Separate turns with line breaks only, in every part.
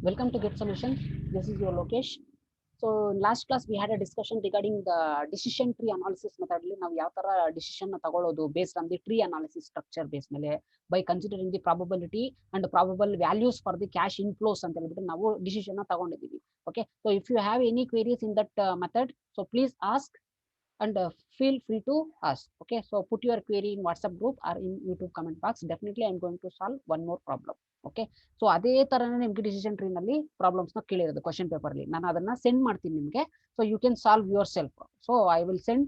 Welcome to Get Solutions. This is your Lokesh. So in last class we had a discussion regarding the decision tree analysis method. Now ಯಾವ ತರ decision ನ ತಗೊಳ್ಳೋದು based on the tree analysis structure base ಮೇಲೆ by considering the probability and probable values for the cash inflows ಅಂತ ಹೇಳ್ಬಿಟ್ಟು ನಾವು decision ನ ತಗೊಂಡಿದ್ದೀವಿ. Okay, so if you have any queries in that method, so please ask and feel free to ask. Okay, so put your query in WhatsApp group or in YouTube comment box. Definitely I'm going to solve one more problem. Okay, so ಅದೇ ತರನೇ ನಿಮ್ಗೆ decision tree ನಲ್ಲಿ problems ನ ಕೇಳಿರೋದು question paper ಅಲ್ಲಿ ನಾನು ಅದನ್ನ send ಮಾಡ್ತೀನಿ ನಿಮಗೆ. So you can solve yourself. So I will send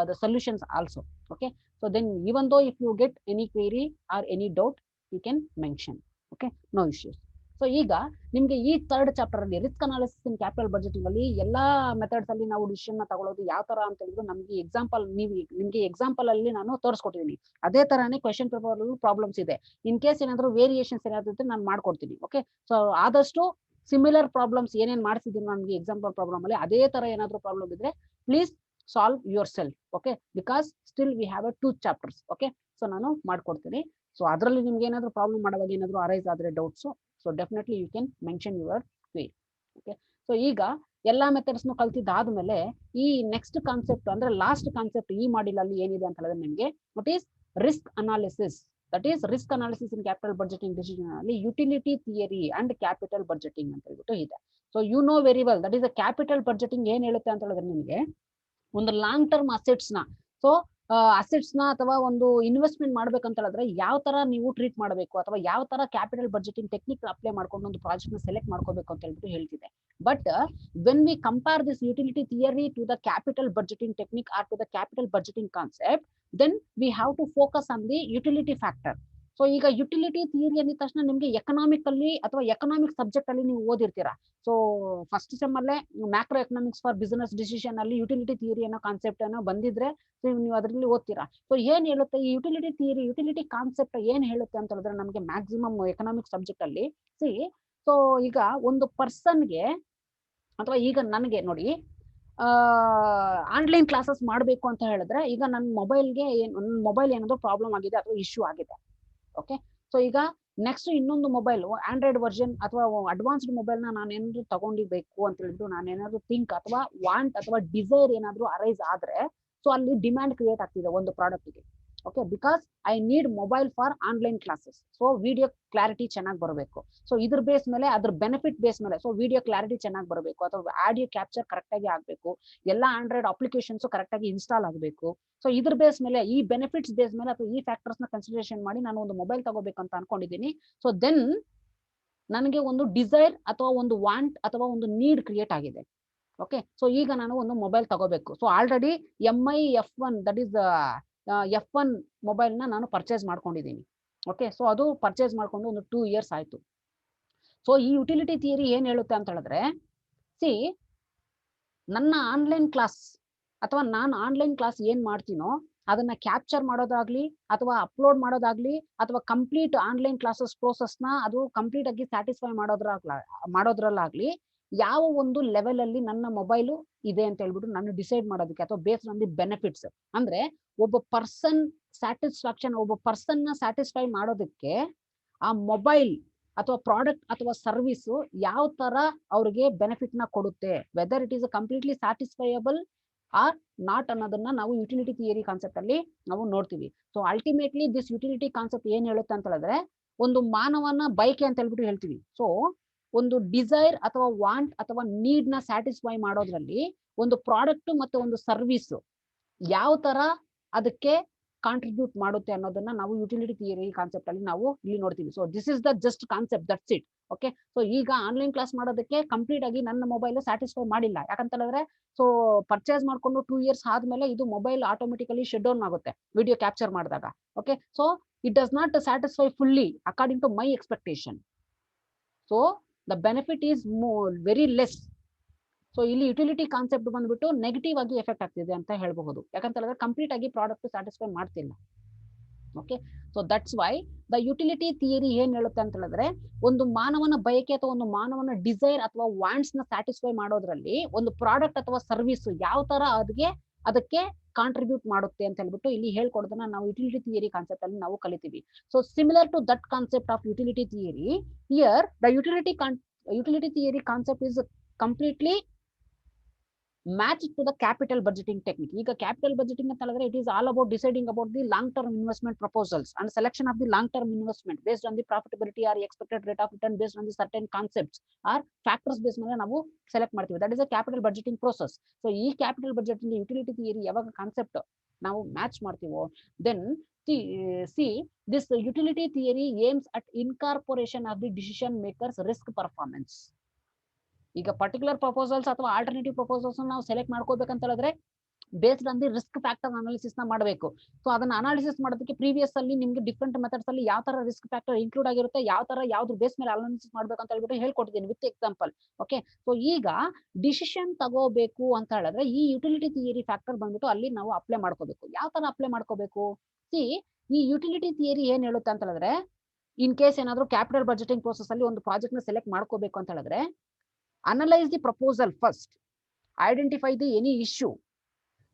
the solutions also. Okay, so then even though if you get any query or any doubt you can mention. Okay, no issues. So ಈಗ ನಿಮ್ಗೆ ಈ third chapter ಅಲ್ಲಿ risk analysis in capital budgeting ಅಲ್ಲಿ ಎಲ್ಲಾ methods ಅಲ್ಲಿ ನಾವು decision ನ ತಗೊಳ್ಳೋದು ಯಾವ ತರ ಅಂತ ಹೇಳಿದ್ರು ನಮ್ಗೆ ಎಕ್ಸಾಂಪಲ್ ನಿಮ್ಗೆ ಎಕ್ಸಾಂಪಲ್ ಅಲ್ಲಿ ನಾನು ತೋರಿಸ್ಕೊಟ್ಟಿದ್ದೀನಿ. ಅದೇ ತರಾನೇ ಕ್ವೆಶನ್ ಪೇಪರ್ ಪ್ರಾಬ್ಲಮ್ಸ್ ಇದೆ. ಇನ್ ಕೇಸ್ ಏನಾದ್ರು ವೇರಿಯೇಷನ್ಸ್ ಏನಾದ್ರು ಇದ್ರೆ ನಾನು ಮಾಡ್ಕೊಡ್ತೀನಿ. ಓಕೆ, ಸೊ ಆದಷ್ಟು ಸಿಮಿಲರ್ ಪ್ರಾಬ್ಲಮ್ಸ್ ಏನೇನ್ ಮಾಡ್ಸಿದ್ದೀನಿ ನಮ್ಗೆ ಎಕ್ಸಾಂಪಲ್ ಪ್ರಾಬ್ಲಮ್ ಅಲ್ಲಿ ಅದೇ ತರ ಏನಾದ್ರು ಪ್ರಾಬ್ಲಮ್ ಇದ್ರೆ please solve your self. Okay, because still we have a 2 chapters. Okay, so ನಾನು ಮಾಡ್ಕೊಡ್ತೀನಿ. ಸೊ ಅದರಲ್ಲಿ ನಿಮ್ಗೆ ಏನಾದ್ರು ಪ್ರಾಬ್ಲಮ್ ಮಾಡುವಾಗ ಏನಾದ್ರು ಅರೈಸ್ ಆದ್ರೆ doubts, so definitely you can mention your query. Okay, so ಈಗ ಎಲ್ಲಾ ಮೆಥಡ್ಸ್ ಕಲ್ತಿದ್ದಾದ್ಮೇಲೆ ಈ ನೆಕ್ಸ್ಟ್ ಕಾನ್ಸೆಪ್ಟ್ ಅಂದ್ರೆ ಲಾಸ್ಟ್ ಕಾನ್ಸೆಪ್ಟ್ ಈ ಮಾಡಿಲ್ ಅಲ್ಲಿ ಏನಿದೆ ಅಂತ ಹೇಳಿದ್ರೆ ನಿಮಗೆ what is risk analysis. That is risk analysis in capital budgeting decision ಅಲ್ಲಿ utility theory and capital budgeting ಅಂತ ಹೇಳ್ಬಿಟ್ಟು ಇದೆ. So you know very well that is a capital budgeting ಏನ್ ಹೇಳುತ್ತೆ ಅಂತ ಹೇಳಿದ್ರೆ ನಿಮಗೆ ಒಂದು ಲಾಂಗ್ ಟರ್ಮ್ ಅಸೆಟ್ಸ್ ನ, ಸೊ ಅಸೆಟ್ಸ್ ನ ಅಥವಾ ಒಂದು ಇನ್ವೆಸ್ಟ್ಮೆಂಟ್ ಮಾಡ್ಬೇಕಂತ ಹೇಳಿದ್ರೆ ಯಾವ ತರ ನೀವು ಟ್ರೀಟ್ ಮಾಡಬೇಕು ಅಥವಾ ಯಾವ ತರ ಕ್ಯಾಪಿಟಲ್ ಬಜೆಟಿಂಗ್ ಟೆಕ್ನಿಕ್ ಅಪ್ಲೈ ಮಾಡ್ಕೊಂಡು ಒಂದು ಪ್ರಾಜೆಕ್ಟ್ ನ ಸೆಲೆಕ್ಟ್ ಮಾಡ್ಕೋಬೇಕು ಅಂತ ಹೇಳ್ಬಿಟ್ಟು ಹೇಳ್ತಿದೆ. But when we compare this utility theory to the capital budgeting technique or to the capital budgeting concept, then we have to focus on the utility factor. So ಈಗ utility theory ಅಂದ ತಕ್ಷಣ ನಿಮ್ಗೆ economic ಅಲ್ಲಿ ಅಥವಾ economic subject ಅಲ್ಲಿ ನೀವು ಓದಿರ್ತೀರಾ. So first sem ಅಲ್ಲೇ macro economics for business decision ಅಲ್ಲಿ ಯುಟಿಲಿಟಿ ಥಿಯರಿ ಅನ್ನೋ ಕಾನ್ಸೆಪ್ಟ್ ಅನ್ನೋ ಬಂದಿದ್ರೆ ನೀವು ಅದರಲ್ಲಿ ಓದ್ತೀರಾ. ಸೊ ಏನ್ ಹೇಳುತ್ತೆ ಈ ಯುಟಿಲಿಟಿ ಥಿಯರಿ, ಯುಟಿಲಿಟಿ ಕಾನ್ಸೆಪ್ಟ್ ಏನ್ ಹೇಳುತ್ತೆ ಅಂತ ಹೇಳಿದ್ರೆ ನಮಗೆ ಮ್ಯಾಕ್ಸಿಮಮ್ ಎಕನಾಮಿಕ್ ಸಬ್ಜೆಕ್ಟ್ ಅಲ್ಲಿ ಸಿ. ಸೊ ಈಗ ಒಂದು ಪರ್ಸನ್ಗೆ ಅಥವಾ ಈಗ ನನಗೆ ನೋಡಿ ಆನ್ಲೈನ್ ಕ್ಲಾಸಸ್ ಮಾಡಬೇಕು ಅಂತ ಹೇಳಿದ್ರೆ ಈಗ ನನ್ನ ಮೊಬೈಲ್ ಏನಾದ್ರು ಪ್ರಾಬ್ಲಮ್ ಆಗಿದೆ ಅಥವಾ ಇಶ್ಯೂ ಆಗಿದೆ. ಓಕೆ, ಸೊ ಈಗ ನೆಕ್ಸ್ಟ್ ಇನ್ನೊಂದು ಮೊಬೈಲ್ ಆಂಡ್ರಾಯ್ಡ್ ವರ್ಷನ್ ಅಥವಾ ಅಡ್ವಾನ್ಸ್ಡ್ ಮೊಬೈಲ್ ನಾನು ಏನಾದ್ರು ತಗೊಂಡಿಬೇಕು ಅಂತ ಹೇಳಿದ್ರು ನಾನು ಏನಾದ್ರು ಥಿಂಕ್ ಅಥವಾ ವಾಂಟ್ ಅಥವಾ ಡಿಸೈರ್ ಏನಾದ್ರು ಅರೈಸ್ ಆದ್ರೆ ಸೊ ಅಲ್ಲಿ ಡಿಮ್ಯಾಂಡ್ ಕ್ರಿಯೇಟ್ ಆಗ್ತಿದೆ ಒಂದು ಪ್ರಾಡಕ್ಟ್ಗೆ. Okay, because I need mobile for online classes. So video clarity ಚೆನ್ನಾಗಿ ಬರಬೇಕು. ಸೊ ಇದ್ರ ಬೇಸ್ ಮೇಲೆ ಅದ್ರ ಬೆನಿಫಿಟ್ ಬೇಸ್ ಮೇಲೆ ಸೊ ವಿಡಿಯೋ ಕ್ಲಾರಿಟಿ ಚೆನ್ನಾಗಿ ಬರಬೇಕು ಅಥವಾ ಆಡಿಯೋ ಕ್ಯಾಪ್ಚರ್ ಕರೆಕ್ಟ್ ಆಗಿ ಆಗ್ಬೇಕು, ಎಲ್ಲ ಆಂಡ್ರಾಯ್ಡ್ ಅಪ್ಲಿಕೇಶನ್ಸ್ ಕರೆಕ್ಟ್ ಆಗಿ ಇನ್ಸ್ಟಾಲ್ ಆಗಬೇಕು. ಸೊ ಇದ್ರ ಬೇಸ್ ಮೇಲೆ ಈ ಬೆನಿಫಿಟ್ಸ್ ಬೇಸ್ ಮೇಲೆ ಅಥವಾ ಈ ಫ್ಯಾಕ್ಟರ್ಸ್ ನ ಕನ್ಸಿಡರೇಷನ್ ಮಾಡಿ ನಾನು ಒಂದು ಮೊಬೈಲ್ ತಗೋಬೇಕಂತ ಅನ್ಕೊಂಡಿದ್ದೀನಿ. ಸೊ ದೆನ್ ನನಗೆ ಒಂದು ಡಿಸೈರ್ ಅಥವಾ ಒಂದು ವಾಂಟ್ ಅಥವಾ ಒಂದು ನೀಡ್ ಕ್ರಿಯೇಟ್ ಆಗಿದೆ. ಓಕೆ, ಸೊ ಈಗ ನಾನು ಒಂದು ಮೊಬೈಲ್ ತಗೋಬೇಕು. So already MI F1 that is F1 mobile ನ ನಾನು ಪರ್ಚೇಸ್ ಮಾಡ್ಕೊಂಡಿದ್ದೀನಿ. ಓಕೆ, ಸೊ ಅದು ಪರ್ಚೇಸ್ ಮಾಡ್ಕೊಂಡು ಒಂದು 2 ಇಯರ್ಸ್ ಆಯ್ತು. ಸೊ ಈ ಯುಟಿಲಿಟಿ ಥಿಯರಿ ಏನ್ ಹೇಳುತ್ತೆ ಅಂತ ಹೇಳಿದ್ರೆ ಸಿ, ನನ್ನ ಆನ್ಲೈನ್ ಕ್ಲಾಸ್ ಅಥವಾ ನಾನು ಆನ್ಲೈನ್ ಕ್ಲಾಸ್ ಏನ್ ಮಾಡ್ತೀನೋ ಅದನ್ನ ಕ್ಯಾಪ್ಚರ್ ಮಾಡೋದಾಗ್ಲಿ ಅಥವಾ ಅಪ್ಲೋಡ್ ಮಾಡೋದಾಗ್ಲಿ ಅಥವಾ ಕಂಪ್ಲೀಟ್ ಆನ್ಲೈನ್ ಕ್ಲಾಸಸ್ ಪ್ರೋಸೆಸ್ ನ ಅದು ಕಂಪ್ಲೀಟ್ ಆಗಿ ಸ್ಯಾಟಿಸ್ಫೈ ಮಾಡೋದ್ರಲ್ಲಾಗ್ಲಿ ಯಾವ ಒಂದು ಲೆವೆಲ್ ಅಲ್ಲಿ ನನ್ನ ಮೊಬೈಲು ಇದೆ ಅಂತ ಹೇಳ್ಬಿಟ್ಟು ನಾನು ಡಿಸೈಡ್ ಮಾಡೋದಕ್ಕೆ ಅಥವಾ ಬೇಸ್ಡ್ ಆನ್ ದಿ ಬೆನಿಫಿಟ್ಸ್ ಅಂದ್ರೆ ಒಬ್ಬ ಪರ್ಸನ್ ಸ್ಯಾಟಿಸ್ಫ್ಯಾಕ್ಷನ್, ಒಬ್ಬ ಪರ್ಸನ್ ನ ಸ್ಯಾಟಿಸ್ಫೈ ಮಾಡೋದಕ್ಕೆ ಆ ಮೊಬೈಲ್ ಅಥವಾ ಪ್ರಾಡಕ್ಟ್ ಅಥವಾ ಸರ್ವಿಸ್ ಯಾವ ತರ ಅವ್ರಿಗೆ ಬೆನಿಫಿಟ್ ನ ಕೊಡುತ್ತೆ, whether it is completely satisfiable or not ಅನ್ನೋದನ್ನ ನಾವು ಯುಟಿಲಿಟಿ ಥಿಯರಿ ಕಾನ್ಸೆಪ್ಟ್ ಅಲ್ಲಿ ನಾವು ನೋಡ್ತೀವಿ. So ultimately this utility concept ಏನ್ ಹೇಳುತ್ತೆ ಅಂತ ಹೇಳಿದ್ರೆ ಒಂದು ಮಾನವನ ಬಯಕೆ ಅಂತ ಹೇಳ್ಬಿಟ್ಟು ಹೇಳ್ತೀವಿ. ಸೊ ಒಂದು ಡಿಸೈರ್ ಅಥವಾ ವಾಂಟ್ ಅಥವಾ ನೀಡ್ ನ ಸ್ಯಾಟಿಸ್ಫೈ ಮಾಡೋದ್ರಲ್ಲಿ ಒಂದು ಪ್ರಾಡಕ್ಟ್ ಮತ್ತೆ ಒಂದು ಸರ್ವಿಸ್ ಯಾವ ತರ ಅದಕ್ಕೆ ಕಾಂಟ್ರಿಬ್ಯೂಟ್ ಮಾಡುತ್ತೆ ಅನ್ನೋದನ್ನ ನಾವು ಯುಟಿಲಿಟಿ ಥಿಯರಿ ಕಾನ್ಸೆಪ್ಟ್ ಅಲ್ಲಿ ನಾವು ಇಲ್ಲಿ ನೋಡ್ತೀವಿ. So this is the just concept, that's it. Okay, so ಈಗ ಆನ್ಲೈನ್ ಕ್ಲಾಸ್ ಮಾಡೋದಕ್ಕೆ ಕಂಪ್ಲೀಟ್ ಆಗಿ ನನ್ನ ಮೊಬೈಲ್ ಸ್ಯಾಟಿಸ್ಫೈ ಮಾಡಿಲ್ಲ. ಯಾಕಂತ ಹೇಳಿದ್ರೆ ಸೊ ಪರ್ಚೇಸ್ ಮಾಡ್ಕೊಂಡು 2 ಇಯರ್ಸ್ ಆದ್ಮೇಲೆ ಇದು ಮೊಬೈಲ್ ಆಟೋಮೆಟಿಕಲಿ ಶಟ್ ಡೌನ್ ಆಗುತ್ತೆ ವಿಡಿಯೋ ಕ್ಯಾಪ್ಚರ್ ಮಾಡಿದಾಗ. Okay, so it does not satisfy fully according to my expectation. So the benefit is very less. So ಇಲ್ಲಿ ಯುಟಿಲಿಟಿ ಕಾನ್ಸೆಪ್ಟ್ ಬಂದ್ಬಿಟ್ಟು ನೆಗೆಟಿವ್ ಆಗಿ ಎಫೆಕ್ಟ್ ಆಗ್ತಿದೆ ಅಂತ ಹೇಳಬಹುದು. ಯಾಕಂತ ಹೇಳಿದ್ರೆ ಕಂಪ್ಲೀಟ್ ಆಗಿ ಪ್ರಾಡಕ್ಟ್ ಸ್ಯಾಟಿಸ್ಫೈ ಮಾಡ್ತಿಲ್ಲ. Okay, so that's why the utility theory ಏನ್ ಹೇಳುತ್ತೆ ಅಂತ ಹೇಳಿದ್ರೆ ಒಂದು ಮಾನವನ ಬಯಕೆ ಅಥವಾ ಒಂದು ಮಾನವನ ಡಿಸೈರ್ ಅಥವಾ ವಾಂಟ್ಸ್ ನ ಸ್ಯಾಟಿಸ್ಫೈ ಮಾಡೋದ್ರಲ್ಲಿ ಒಂದು ಪ್ರಾಡಕ್ಟ್ ಅಥವಾ ಸರ್ವಿಸ್ ಯಾವ ತರ ಅದಕ್ಕೆ ಕಾಂಟ್ರಿಬ್ಯೂಟ್ ಮಾಡುತ್ತೆ ಅಂತ ಹೇಳ್ಬಿಟ್ಟು ಇಲ್ಲಿ ಹೇಳ್ಕೊಡೋದನ್ನ ನಾವು ಯುಟಿಲಿಟಿ ಥಿಯರಿ ಕಾನ್ಸೆಪ್ಟ್ ಅಲ್ಲಿ ನಾವು ಕಲಿತೀವಿ. So similar to that concept of utility theory, here the utility utility theory concept is completely matched to the capital budgeting technique. ಈಗ capital budgeting ಅಂತ ಹೇಳಿದ್ರೆ it is all about deciding about the long term investment proposals and selection of the long term investment based on the profitability or expected rate of return based on the certain concepts or factors based ಮೇಲೆ ನಾವು select ಮಾಡ್ತೀವಿ. that is a capital budgeting process. so ಈ capital budgeting utility theory ಯಾವಾಗ concept ನಾವು match ಮಾಡ್ತೀವೋ then see this utility theory aims at incorporation of the decision makers risk performance. ಈಗ particular proposals ಅಥವಾ alternative proposals ನಾವು select ಮಾಡ್ಕೋಬೇಕಂತ ಹೇಳಿದ್ರೆ based on the risk factor analysis ನ ಮಾಡಬೇಕು. So ಅದನ್ನ ಅನಾಲಿಸಿಸ್ ಮಾಡೋದಕ್ಕೆ ಪ್ರೀವಿಯಸ್ ಅಲ್ಲಿ ನಿಮ್ಗೆ ಡಿಫ್ರೆಂಟ್ ಮೆಥಡ್ಸ್ ಅಲ್ಲಿ ಯಾವ ತರ ರಿಸ್ಕ್ ಫ್ಯಾಕ್ಟರ್ ಇನ್ಕ್ಲೂಡ್ ಆಗಿರುತ್ತೆ, ಯಾವ ತರ ಯಾವ್ದು ಬೇಸ್ ಮೇಲೆ ಅನಾಲಿಸಿಸ್ ಮಾಡ್ಬೇಕಂತ ಹೇಳ್ಬಿಟ್ಟು ಹೇಳ್ಕೊಟ್ಟಿದ್ದೀನಿ ವಿತ್ ಎಕ್ಸಾಂಪಲ್. ಓಕೆ, ಸೊ ಈಗ ಡಿಸಿಷನ್ ತಗೋಬೇಕು ಅಂತ ಹೇಳಿದ್ರೆ ಈ ಯುಟಿಲಿಟಿ ಥಿಯರಿ ಫ್ಯಾಕ್ಟರ್ ಬಂದ್ಬಿಟ್ಟು ಅಲ್ಲಿ ನಾವು ಅಪ್ಲೈ ಮಾಡ್ಕೋಬೇಕು. ಯಾವ ತರ ಅಪ್ಲೈ ಮಾಡ್ಕೋಬೇಕು? ಸಿ ಈ ಯುಟಿಲಿಟಿ ಥಿಯರಿ ಏನ್ ಹೇಳುತ್ತೆ ಅಂತ ಹೇಳಿದ್ರೆ, ಇನ್ ಕೇಸ್ ಏನಾದ್ರು ಕ್ಯಾಪಿಟಲ್ ಬಜೆಟಿಂಗ್ ಪ್ರೋಸೆಸ್ ಅಲ್ಲಿ ಒಂದು ಪ್ರಾಜೆಕ್ಟ್ ನ ಸೆಲೆಕ್ಟ್ ಮಾಡ್ಕೋಬೇಕು ಅಂತ ಹೇಳಿದ್ರೆ, analyze the proposal first, identify the any issue.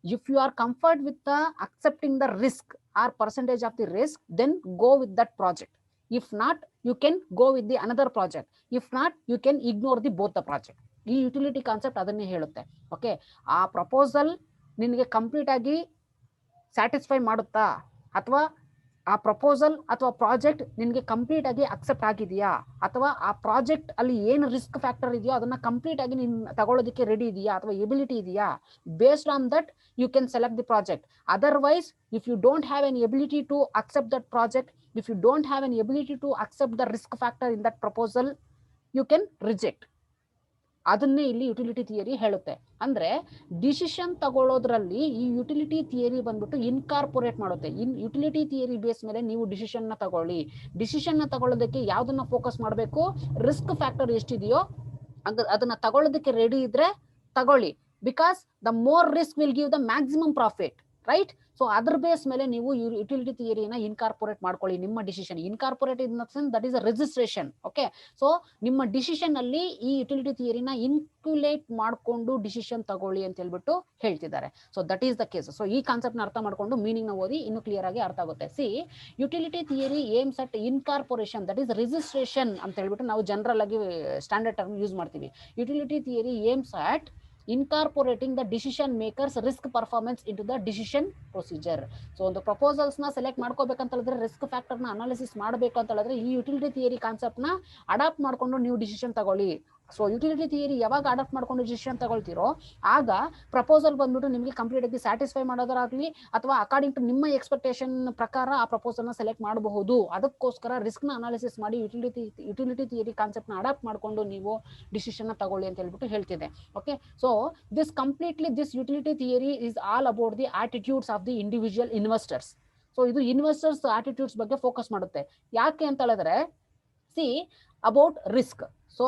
If you are comfort with the accepting the risk or percentage of the risk, then go with that project. If not, you can go with the another project. If not, you can ignore the both the project. ಈ utility concept ಅದನ್ನೇ ಹೇಳುತ್ತೆ. Okay, ಆ proposal ನಿನಗೆ complete ಆಗಿ satisfy ಮಾಡುತ್ತಾ, ಅಥವಾ ಆ proposal ಅಥವಾ ಪ್ರಾಜೆಕ್ಟ್ ನಿನ್ಗೆ ಕಂಪ್ಲೀಟ್ ಆಗಿ ಅಕ್ಸೆಪ್ಟ್ ಆಗಿದೆಯಾ, ಅಥವಾ ಆ ಪ್ರಾಜೆಕ್ಟ್ ಅಲ್ಲಿ ಏನು ರಿಸ್ಕ್ ಫ್ಯಾಕ್ಟರ್ ಇದೆಯೋ ಅದನ್ನ ಕಂಪ್ಲೀಟ್ ಆಗಿ ನೀನ್ ತಗೊಳ್ಳೋದಕ್ಕೆ ರೆಡಿ ಇದೆಯಾ ಅಥವಾ ಎಬಿಲಿಟಿ ಇದೆಯಾ, based on that you can select the project. Otherwise if you don't have an ability to accept that project, if you don't have an ability to accept the risk factor in that proposal, you can reject. ಅದನ್ನೇ ಇಲ್ಲಿ utility theory ಹೇಳುತ್ತೆ. ಅಂದ್ರೆ decision ತಗೊಳ್ಳೋದ್ರಲ್ಲಿ ಈ utility theory ಬಂದ್ಬಿಟ್ಟು incorporate ಮಾಡುತ್ತೆ. Utility theory base ಮೇಲೆ ನೀವು ಡಿಸಿಷನ್ ನ ತಗೊಳ್ಳಿ. ಡಿಸಿಷನ್ ನ ತಗೊಳ್ಳೋದಕ್ಕೆ ಯಾವ್ದನ್ನ ಫೋಕಸ್ ಮಾಡಬೇಕು, ರಿಸ್ಕ್ ಫ್ಯಾಕ್ಟರ್ ಎಷ್ಟಿದೆಯೋ ಅದನ್ನ ತಗೊಳ್ಳೋದಕ್ಕೆ ರೆಡಿ ಇದ್ರೆ ತಗೊಳ್ಳಿ. Because the more risk will give the maximum profit, right? So ಅದ್ರ ಬೇಸ್ ಮೇಲೆ ನೀವು ಯುಟಿಲಿಟಿ ಥಿಯರಿನ ಇನ್ಕಾರ್ಪೊರೇಟ್ ಮಾಡ್ಕೊಳ್ಳಿ ನಿಮ್ಮ decision. Incorporate in the sense that is a registration. Okay, so ನಿಮ್ಮ ಡಿಸಿಷನ್ ಅಲ್ಲಿ ಈ ಯುಟಿಲಿಟಿ ಥಿಯರಿನ ಇನ್ಕ್ಯುಲೇಟ್ ಮಾಡ್ಕೊಂಡು ಡಿಸಿಷನ್ ತಗೊಳ್ಳಿ ಅಂತ ಹೇಳ್ಬಿಟ್ಟು ಹೇಳ್ತಿದ್ದಾರೆ. So that is the case. So ಈ ಕಾನ್ಸೆಪ್ಟ್ ನ ಅರ್ಥ ಮಾಡ್ಕೊಂಡು ಮೀನಿಂಗ್ ನ ಓದಿ ಇನ್ನು ಕ್ಲಿಯರ್ ಆಗಿ ಅರ್ಥ ಆಗುತ್ತೆ. See utility theory aims at incorporation, that is registration ಅಂತ ಹೇಳ್ಬಿಟ್ಟು ನಾವು ಜನರಲ್ ಆಗಿ ಸ್ಟ್ಯಾಂಡರ್ಡ್ ಟರ್ಮ್ ಯೂಸ್ ಮಾಡ್ತೀವಿ. Utility theory aims at incorporating the decision makers risk performance into the decision procedure. So ಒಂದು ಪ್ರಪೋಸಲ್ಸ್ ನ ಸೆಲೆಕ್ಟ್ ಮಾಡ್ಕೋಬೇಕಂತ ಹೇಳಿದ್ರೆ, ರಿಸ್ಕ್ ಫ್ಯಾಕ್ಟರ್ ನ analysis ಮಾಡಬೇಕು ಅಂತ ಹೇಳಿದ್ರೆ ಈ ಯುಟಿಲಿಟಿ ಥಿಯರಿ ಕಾನ್ಸೆಪ್ಟ್ ನ ಅಡಾಪ್ಟ್ ಮಾಡ್ಕೊಂಡು ನೀವು ಡಿಸಿಷನ್ ತಗೊಳ್ಳಿ. ಸೊ ಯುಟಿಲಿಟಿ ಥಿಯರಿ ಯಾವಾಗ ಅಡಾಪ್ಟ್ ಮಾಡ್ಕೊಂಡು ಡಿಸಿಷನ್ ತಗೊಳ್ತಿರೋ ಆಗ ಪ್ರಪೋಸಲ್ ಬಂದ್ಬಿಟ್ಟು ನಿಮಗೆ ಕಂಪ್ಲೀಟ್ ಆಗಿ ಸ್ಯಾಟಿಸ್ಫೈ ಮಾಡೋದಾಗ್ಲಿ ಅಥವಾ ಅಕಾರ್ಡಿಂಗ್ ಟು ನಿಮ್ಮ ಎಕ್ಸ್ಪೆಕ್ಟೇಷನ್ ಪ್ರಕಾರ ಆ ಪ್ರಪೋಸಲ್ ನ ಸೆಲೆಕ್ಟ್ ಮಾಡಬಹುದು. ಅದಕ್ಕೋಸ್ಕರ ರಿಸ್ಕ್ ನ ಅನಾಲಿಸಿಸ್ ಮಾಡಿ ಯುಟಿಲಿಟಿ ಥಿಯರಿ ಕಾನ್ಸೆಪ್ಟ್ ನ ಅಡಾಪ್ಟ್ ಮಾಡ್ಕೊಂಡು ನೀವು ಡಿಸಿಷನ್ ನ ತಗೊಳ್ಳಿ ಅಂತ ಹೇಳ್ಬಿಟ್ಟು ಹೇಳ್ತಿದೆ. Okay, so this utility theory is all about the attitudes of the individual investors. So ಇದು ಇನ್ವೆಸ್ಟರ್ಸ್ ಆಟಿಟ್ಯೂಡ್ಸ್ ಬಗ್ಗೆ ಫೋಕಸ್ ಮಾಡುತ್ತೆ. ಯಾಕೆ ಅಂತ ಹೇಳಿದ್ರೆ, ಸಿ ಅಬೌಟ್ ರಿಸ್ಕ್. ಸೊ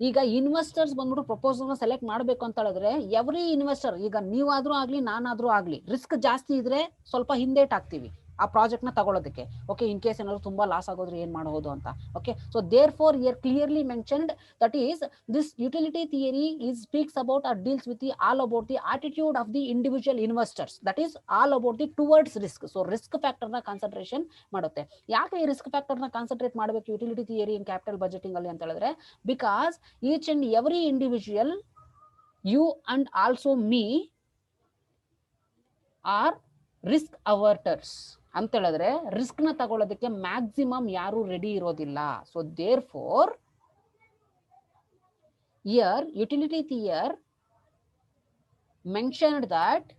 ಈಗ ಇನ್ವೆಸ್ಟರ್ಸ್ ಬಂದ್ಬಿಟ್ಟು ಪ್ರಪೋಸಲ್ ನ ಸೆಲೆಕ್ಟ್ ಮಾಡ್ಬೇಕು ಅಂತ ಹೇಳಿದ್ರೆ, ಎವ್ರಿ ಇನ್ವೆಸ್ಟರ್, ಈಗ ನೀವಾದ್ರೂ ಆಗ್ಲಿ ನಾನಾದ್ರೂ ಆಗ್ಲಿ, ರಿಸ್ಕ್ ಜಾಸ್ತಿ ಇದ್ರೆ ಸ್ವಲ್ಪ ಹಿಂದೇಟ್ ಆಗ್ತೀವಿ ಆ ಪ್ರಾಜೆಕ್ಟ್ ನ ತಗೊಳ್ಳೋದಕ್ಕೆ. ಓಕೆ, ಇನ್ ಕೇಸ್ ಏನಾದ್ರು ತುಂಬಾ ಲಾಸ್ ಆಗೋದ್ರೆ ಏನ್ ಮಾಡಬಹುದು ಅಂತ. Okay, so therefore here clearly mentioned that is this utility theory is speaks about or deals with the all about the attitude of the individual investors, that is all about the towards risk. So risk factor ನ concentration ಮಾಡುತ್ತೆ. ಯಾಕೆ ಈ risk factor ನ concentrate ಮಾಡಬೇಕು utility theory in capital budgeting ಅಲ್ಲಿ ಅಂತ ಹೇಳಿದ್ರೆ, because each and every individual, you and also me, are risk ಅವರ್ಟರ್ಸ್ ಅಂತ ಹೇಳಿದ್ರೆ ರಿಸ್ಕ್ ನ ತಗೊಳ್ಳೋದಕ್ಕೆ ಮ್ಯಾಕ್ಸಿಮಮ್ ಯಾರು ರೆಡಿ ಇರೋದಿಲ್ಲ. So therefore here utility theory mentioned that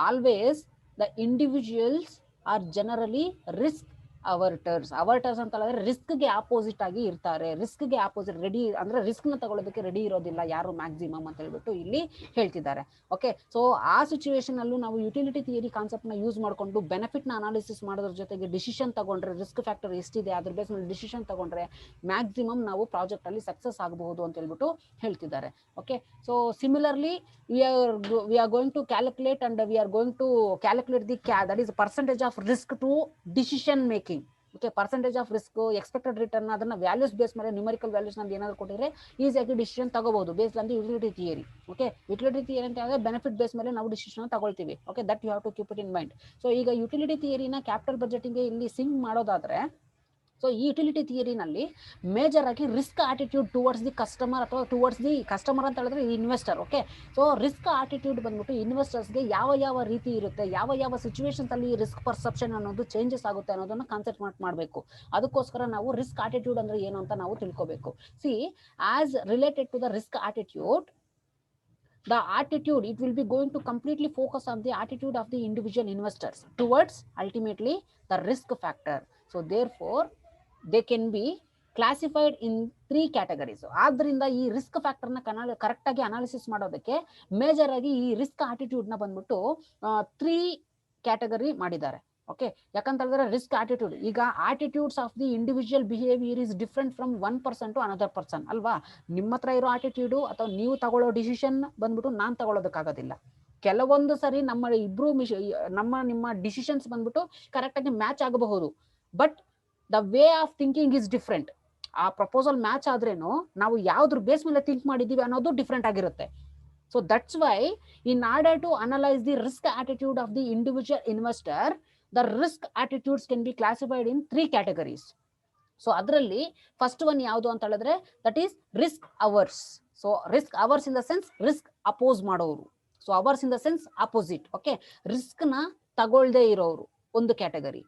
always the individuals are generally risk averters. Averters ಅಂತ ಹೇಳಿದ್ರೆ ರಿಸ್ಕ್ ಗೆ opposite ಆಗಿ ಇರ್ತಾರೆ. ರಿಸ್ಕ್ ಗೆ ಆಪೋಸಿಟ್ ರೆಡಿ ಅಂದ್ರೆ ರಿಸ್ಕ್ ನ ತಗೊಳ್ಳೋದಕ್ಕೆ ರೆಡಿ ಇರೋದಿಲ್ಲ ಯಾರು ಮ್ಯಾಕ್ಸಿಮಮ್ ಅಂತ ಹೇಳ್ಬಿಟ್ಟು ಇಲ್ಲಿ ಹೇಳ್ತಿದ್ದಾರೆ. ಓಕೆ, ಸೊ ಆ ಸಿಚುವೇಶನ್ ಅಲ್ಲೂ ನಾವು ಯುಟಿಲಿಟಿ ಥಿಯರಿ ಕಾನ್ಸೆಪ್ಟ್ ನ ಯೂಸ್ ಮಾಡ್ಕೊಂಡು ಬೆನಿಫಿಟ್ ನ ಅನಾಲಿಸಿಸ್ ಮಾಡೋದ್ರ ಜೊತೆಗೆ ಡಿಸಿಷನ್ ತಗೊಂಡ್ರೆ, ರಿಸ್ಕ್ ಫ್ಯಾಕ್ಟರ್ ಎಷ್ಟಿದೆ ಅದ್ರ ಬೇಸ್ ಮೇಲೆ ಡಿಸಿಷನ್ ತಗೊಂಡ್ರೆ ಮ್ಯಾಕ್ಸಿಮಮ್ ನಾವು ಪ್ರಾಜೆಕ್ಟ್ ಅಲ್ಲಿ ಸಕ್ಸಸ್ ಆಗಬಹುದು ಅಂತ ಹೇಳ್ಬಿಟ್ಟು ಹೇಳ್ತಿದ್ದಾರೆ. Okay, so similarly we are going to calculate and we are going to calculate the that is percentage of risk to decision making. ಓಕೆ, percentage of risk, expected return, ಅದನ್ನ values base ಮೇಲೆ numerical values ನಲ್ಲಿ ಏನಾದ್ರು ಕೊಟ್ಟಿದ್ರೆ ಈಸಿಯಾಗಿ decision ತಗೋಬಹುದು based on the utility theory. Okay, utility theory ಅಂತ ಹೇಳಿದ್ರೆ ಬೆನಿಫಿಟ್ ಬೇಸ್ ಮೇಲೆ ನಾವು ಡಿಸಿಷನ್ ತಗೊಳ್ತೀವಿ. Okay, that you have to keep it in mind. So ಈಗ ಯುಟಿಲಿಟಿ ಥಿಯರಿನ ಕ್ಯಾಪಿಟಲ್ ಬಜೆಟಿಂಗ್ ಇಲ್ಲಿ ಸಿಂಕ್ ಮಾಡೋದಾದ್ರೆ, ಸೊ ಈ ಯುಟಿಲಿಟಿ ಥಿಯರಿನಲ್ಲಿ ಮೇಜರ್ ಆಗಿ risk attitude towards the customer ಅಥವಾ ಟುವರ್ಡ್ಸ್ ದಿ ಕಸ್ಟಮರ್ ಅಂತ ಹೇಳಿದ್ರೆ investor. Okay, so risk attitude ಬಂದ್ಬಿಟ್ಟು ಇನ್ವೆಸ್ಟರ್ಸ್ಗೆ ಯಾವ ರೀತಿ ಇರುತ್ತೆ, ಯಾವ ಸಿಚುವೇಶನ್ಸ್ ಅಲ್ಲಿ ರಿಸ್ಕ್ ಪರ್ಸೆಪ್ಷನ್ ಅನ್ನೋದು ಚೇಂಜಸ್ ಆಗುತ್ತೆ ಅನ್ನೋದನ್ನ ಕಾನ್ಸಂಟ್ರೇಟ್ ಮಾಡಬೇಕು. ಅದಕ್ಕೋಸ್ಕರ ನಾವು ರಿಸ್ಕ್ ಆಟಿಟ್ಯೂಡ್ ಅಂದ್ರೆ ಏನು ಅಂತ ನಾವು ತಿಳ್ಕೋಬೇಕು. See, as related to the risk attitude, the attitude, it will be going to completely focus on the attitude of the individual investors towards ultimately the risk factor. So therefore they can be classified in 3 categories. ಆದ್ರಿಂದ ಈ risk factor ನ correct ಆಗಿ analysis ಮಾಡೋದಕ್ಕೆ major ಆಗಿ ಈ risk attitude ನ ಬಂದ್ಬಿಟ್ಟು 3 category ಮಾಡಿದ್ದಾರೆ. ಓಕೆ, ಯಾಕಂತ ಹೇಳಿದ್ರೆ ರಿಸ್ಕ್ ಆಟಿಟ್ಯೂಡ್, ಈಗ attitudes of the individual behaviour is different from one person to another person ಅಲ್ವಾ. ನಿಮ್ಮ ಹತ್ರ ಇರೋ ಆಟಿಟ್ಯೂಡು ಅಥವಾ ನೀವು ತಗೊಳ್ಳೋ ಡಿಸಿಷನ್ ಬಂದ್ಬಿಟ್ಟು ನಾನ್ ತಗೊಳ್ಳೋದಕ್ಕಾಗೋದಿಲ್ಲ. ಕೆಲವೊಂದು ಸರಿ ನಿಮ್ಮ ಡಿಸಿಷನ್ಸ್ ಬಂದ್ಬಿಟ್ಟು ಕರೆಕ್ಟ್ ಆಗಿ ಮ್ಯಾಚ್ ಆಗಬಹುದು, but the way of thinking is different. ಆ ಪ್ರಪೋಸಲ್ ಮ್ಯಾಚ್ ಆದ್ರೇನು ನಾವು ಯಾವ್ದ್ರ ಬೇಸ್ ಮೇಲೆ ಥಿಂಕ್ ಮಾಡಿದೀವಿ ಅನ್ನೋದು ಡಿಫ್ರೆಂಟ್ ಆಗಿರುತ್ತೆ. So that's why in order to analyse the risk attitude of the individual investor, the risk attitudes can be classified in 3 categories. So ಅದರಲ್ಲಿ first one ಯಾವುದು ಅಂತ ಹೇಳಿದ್ರೆ that is risk averse. So risk averse in the sense risk oppose ಮಾಡೋರು. So averse in the sense opposite. Okay, risk ನ ತಗೊಳ್ದೇ ಇರೋರು ಒಂದು category.